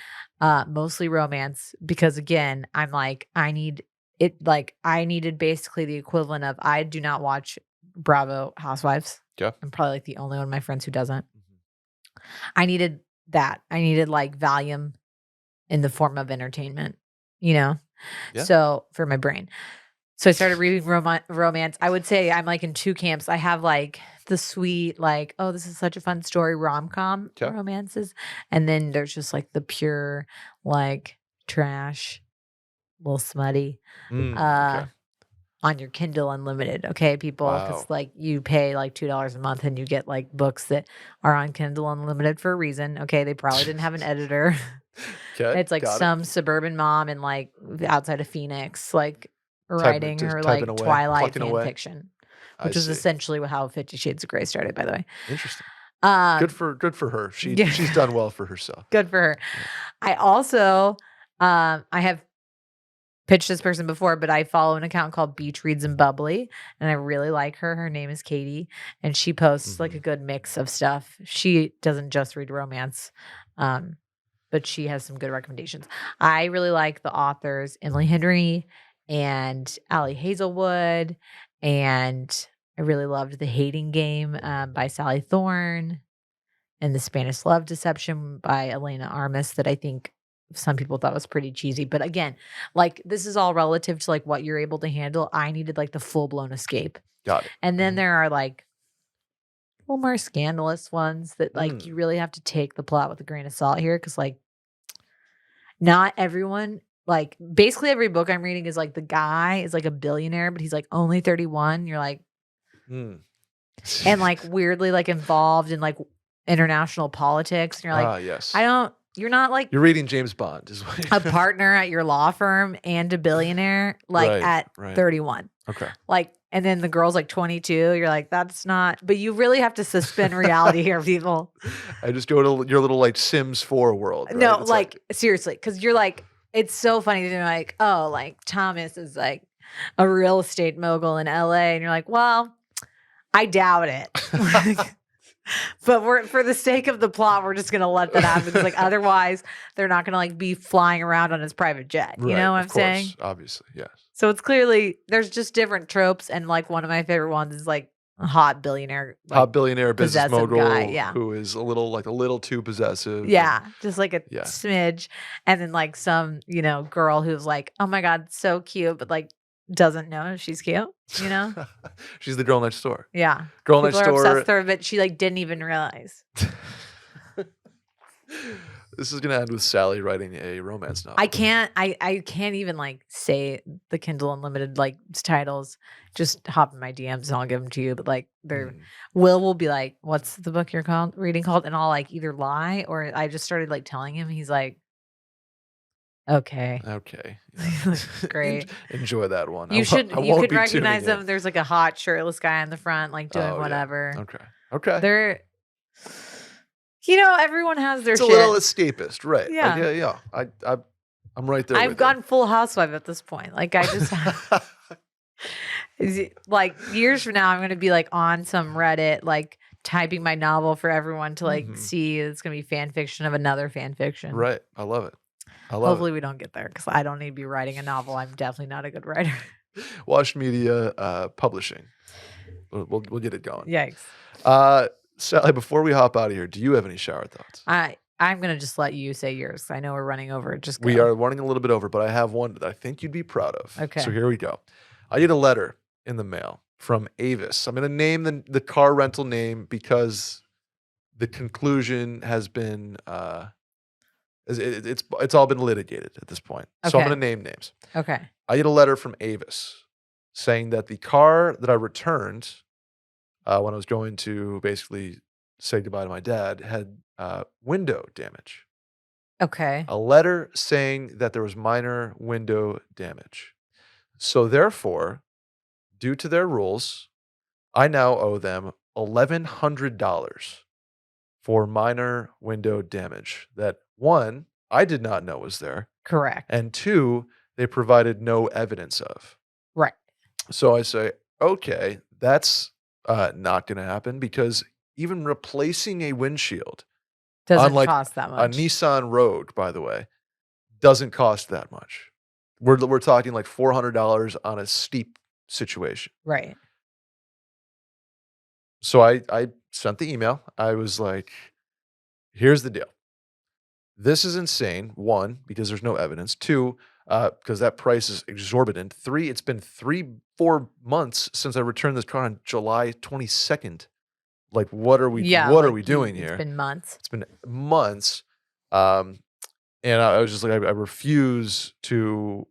mostly romance because again, I'm like, I need it. Like I needed basically the equivalent of I do not watch Bravo Housewives. Yeah. I'm probably like the only one of my friends who doesn't. Mhm. I needed that. I needed like Valium in the form of entertainment, you know? Yeah. So for my brain. So I started reading romance. I would say I'm like in two camps. I have like the sweet, like, oh, this is such a fun story, rom-com Okay. romances. And then there's just like the pure, like trash, little smutty, Okay. on your Kindle Unlimited. Okay, people, because Wow. like you pay like $2 a month and you get like books that are on Kindle Unlimited for a reason. Okay, they probably didn't have an editor. Okay. It's like Got it. some suburban mom in like outside of Phoenix, like writing Just her typing like away, Twilight plucking fan away. fiction, I which was see. essentially how 50 Shades of Grey started, by the way. Interesting. Um, Good for her. yeah, She's done well for herself. good for her. Yeah. I also, I have pitched this person before, but I follow an account called Beach Reads and Bubbly, and I really like her. Her name is Katie, and she posts like a Mhm. good mix of stuff. She doesn't just read romance, but she has some good recommendations. I really like the authors Emily Henry and Allie Hazelwood, and I really loved The Hating Game by Sally Thorne and The Spanish Love Deception by Elena Armas that I think some people thought was pretty cheesy. But again, like this is all relative to like what you're able to handle. I needed like the full blown escape. Got it. And then Mhm. there are like a little more scandalous ones that like you Mm. really have to take the plot with a grain of salt here because like not everyone like basically every book I'm reading is like the guy is like a billionaire, but he's like only 31. You're like, Mm. and like weirdly like involved in like international politics. And you're like, Yes. you're not like You're reading James Bond, is what a partner at your law firm and a billionaire like Right, at right. 31. Okay. Like, and then the girl's like 22. You're like, that's not, but you really have to suspend reality here, people. I just go to your little like Sims 4 world, right? No, It's like seriously, because you're like, it's so funny. They're like, oh, like Thomas is like a real estate mogul in LA. And you're like, well, I doubt it. Like, but we're for the sake of the plot, we're just gonna let that happen because like otherwise they're not gonna like be flying around on his private jet. You right, know what of I'm course, saying? obviously, yes. So it's clearly there's just different tropes, and like one of my favorite ones is like a hot billionaire, like Hot billionaire business possessive mogul guy. Yeah. who is a little too possessive. Yeah, just like a Yeah. smidge. And then like some, girl who's like, oh my God, so cute, but like doesn't know she's cute, you know? She's the girl next door. Yeah. Girl People next are obsessed door. with her, but she like didn't even realize. This is gonna end with Sally writing a romance novel. I can't even like say the Kindle Unlimited like titles. Just hop in my DMs and I'll give them to you. But like they're Mm. Will be like, what's the book you're reading called? And I'll like either lie or I just started like telling him. He's like, okay. Okay. Great. Enjoy that one. You could recognize them. There's like a hot shirtless guy in the front, like doing whatever. Yeah. Okay. They're everyone has their It's shit. a little escapist, right? Yeah. Like, yeah. I'm right there. I've gone full housewife at this point. Like I just like years from now, I'm gonna be like on some Reddit, like typing my novel for everyone to like see. It's gonna be fan fiction of another fan fiction. Right. I love it. Hopefully we don't get there because I don't need to be writing a novel. I'm definitely not a good writer. Wash Media Publishing. We'll get it going. Yikes. Sally, before we hop out of here, do you have any shower thoughts? I'm gonna just let you say yours. I know we're running over. Just go. We are running a little bit over, but I have one that I think you'd be proud of. Okay. So here we go. I get a letter in the mail from Avis. I'm going to name the car rental name because the conclusion has been it's all been litigated at this point. So I'm Okay. going to name names. Okay. I get a letter from Avis saying that the car that I returned when I was going to basically say goodbye to my dad had window damage. Okay. A letter saying that there was minor window damage. So therefore, due to their rules, I now owe them $1,100 for minor window damage that, 1, I did not know was there, Correct. and 2, they provided no evidence of. Right. So I say, "Okay, that's, not gonna happen," because even replacing a windshield on, Doesn't like, cost that a much. Nissan Rogue, by the way, doesn't cost that much. We're talking, like, $400 on a steep situation. Right. So I sent the email. I was like, "Here's the deal. This is insane, 1, because there's no evidence, 2, because that price is exorbitant, 3, it's been 3, 4 months since I returned this car on July 22nd. Like, Yeah, what are like we you doing it's here?" been months. It's been months, um, and I was just like, I refuse to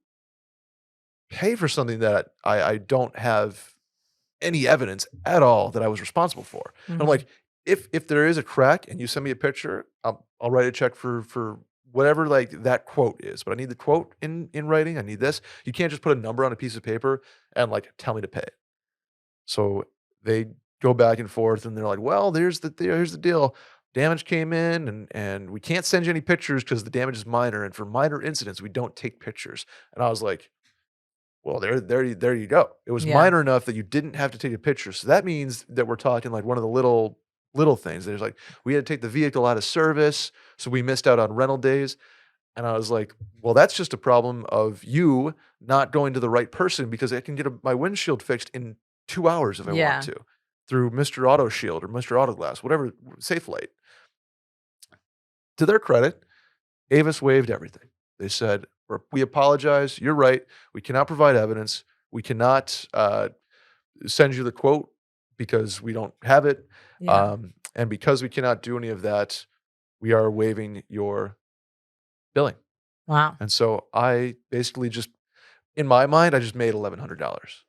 pay for something that I don't have any evidence at all that I was responsible for. And I'm Mhm. like, if there is a crack and you send me a picture, I'll write a check for whatever like that quote is. But I need the quote in writing. I need this. You can't just put a number on a piece of paper and like tell me to pay it. So they go back and forth and they're like, well, here's the deal. Damage came in and we can't send you any pictures because the damage is minor. And for minor incidents, we don't take pictures. And I was like, well, there you go. It was Yeah. minor enough that you didn't have to take a picture. So that means that we're talking like one of the little things. There's like we had to take the vehicle out of service, so we missed out on rental days. And I was like, well, that's just a problem of you not going to the right person because I can get my windshield fixed in 2 hours if I want Yeah. to through Mr. Auto Shield or Mr. Auto Glass, whatever, Safe Light. To their credit, Avis waived everything. They said, We apologize. You're right. We cannot provide evidence. We cannot send you the quote because we don't have it. Yeah. And because we cannot do any of that, we are waiving your billing." Wow. And so I basically just, in my mind, I just made $1,100.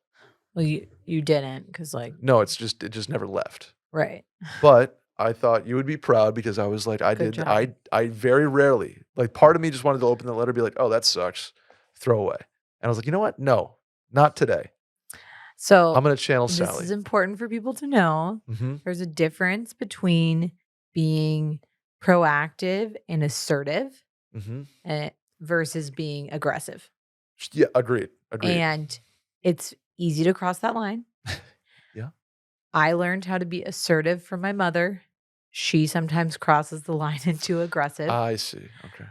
Well, you didn't because like No, it just never left. right. But I thought you would be proud because I was like, Good job. I very rarely, like, part of me just wanted to open the letter, be like, "Oh, that sucks. Throw away." And I was like, "You know what? No, not today. I'm So gonna channel this is Sally." important for people to know. Mhm, There's a difference between being proactive and assertive mhm. eh, versus being aggressive. Yeah, agreed, agreed. And it's easy to cross that line. Yeah. I learned how to be assertive from my mother. She sometimes crosses the line into aggressive. I see, okay.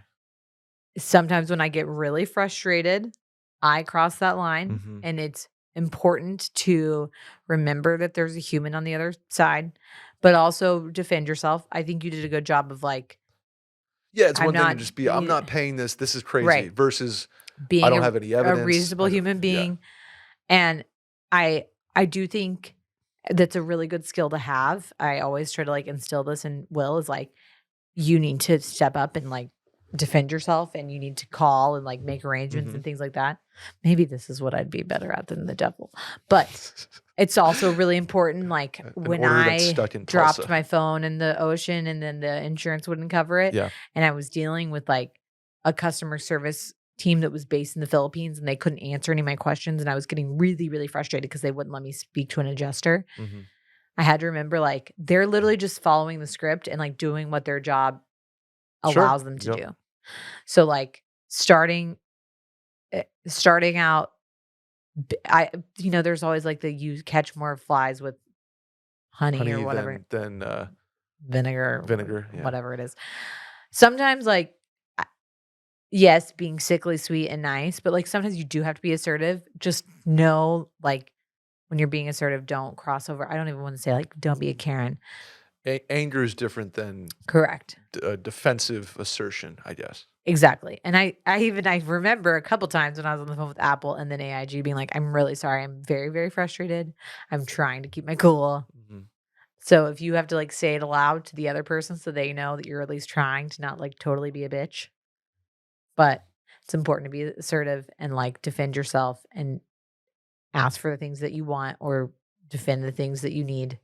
Sometimes when I get really frustrated, I cross that line, Mhm. and it's important to remember that there's a human on the other side, but also defend yourself. I think you did a good job of like, Yeah, it's I'm one thing to not just be, "I'm not paying this is crazy," right, versus, "I being don't have any a evidence." reasonable human Yeah. being. And I I do think that's a really good skill to have. I always try to like instill this in Will is like you need to step up and like defend yourself and you need to call and like make arrangements Mhm. and things like that. Maybe this is what I'd be better at than the devil. But it's also really important like An when order that's I stuck in dropped Tulsa. my phone in the ocean and then the insurance wouldn't cover it Yeah. and I was dealing with like a customer service team that was based in the Philippines and they couldn't answer any of my questions and I was getting really really frustrated because they wouldn't let me speak to an adjuster. Mhm. I had to remember like they're literally just following the script and like doing what their job Sure. allows them to Yep. do. So, like, starting out, I there's always, like, the you catch more flies with honey or Honey whatever, than, vinegar or vinegar, yeah. whatever it is. Sometimes, like, I yes, being sickly sweet and nice, but, like, sometimes you do have to be assertive. Just know, like, when you're being assertive, don't cross over. I don't even wanna say, like, don't be a Karen. Anger is different than Correct. defensive assertion, I guess. Exactly, and I remember a couple times when I was on the phone with Apple and then AIG being like, "I'm really sorry. I'm very, very frustrated. I'm trying to keep my cool." Mhm. So if you have to, like, say it aloud to the other person so they know that you're at least trying to not, like, totally be a bitch, but it's important to be assertive and, like, defend yourself and ask for the things that you want or defend the things that you need,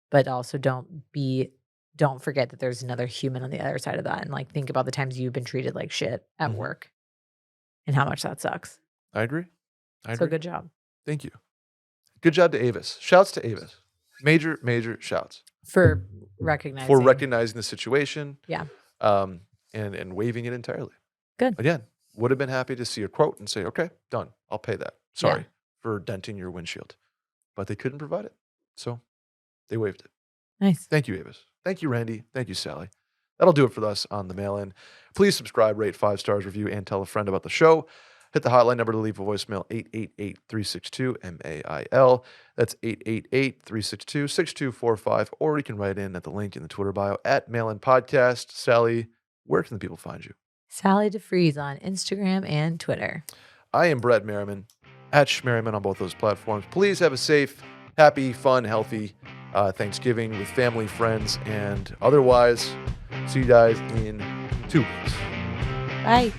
but also don't be don't forget that there's another human on the other side of that, and like think about the times you've been treated like shit at work and how much that sucks. I agree. So good job. Thank you. Good job to Avis. Shouts to Avis. Major shouts For recognizing the situation. Yeah. And waiving it entirely. Good. Again, would have been happy to see a quote and say, okay, done. I'll pay that. Sorry for denting your windshield. But they couldn't provide it. So they waived it. Nice. Thank you, Avis. Thank you, Randy. Thank you, Sally. That'll do it for us on the mail-in. Please subscribe, rate 5 stars, review, and tell a friend about the show. Hit the hotline number to leave a voicemail, 888-362-MAIL. That's 888-362-6245. Or you can write in at the link in the Twitter bio at Mail-In Podcast. Sally, where can the people find you? Sally deFries on Instagram and Twitter. I am Brett Merriman, at Schmerriman on both those platforms. Please have a safe, happy, fun, healthy Thanksgiving with family, friends, and otherwise. See you guys in 2 weeks. Bye.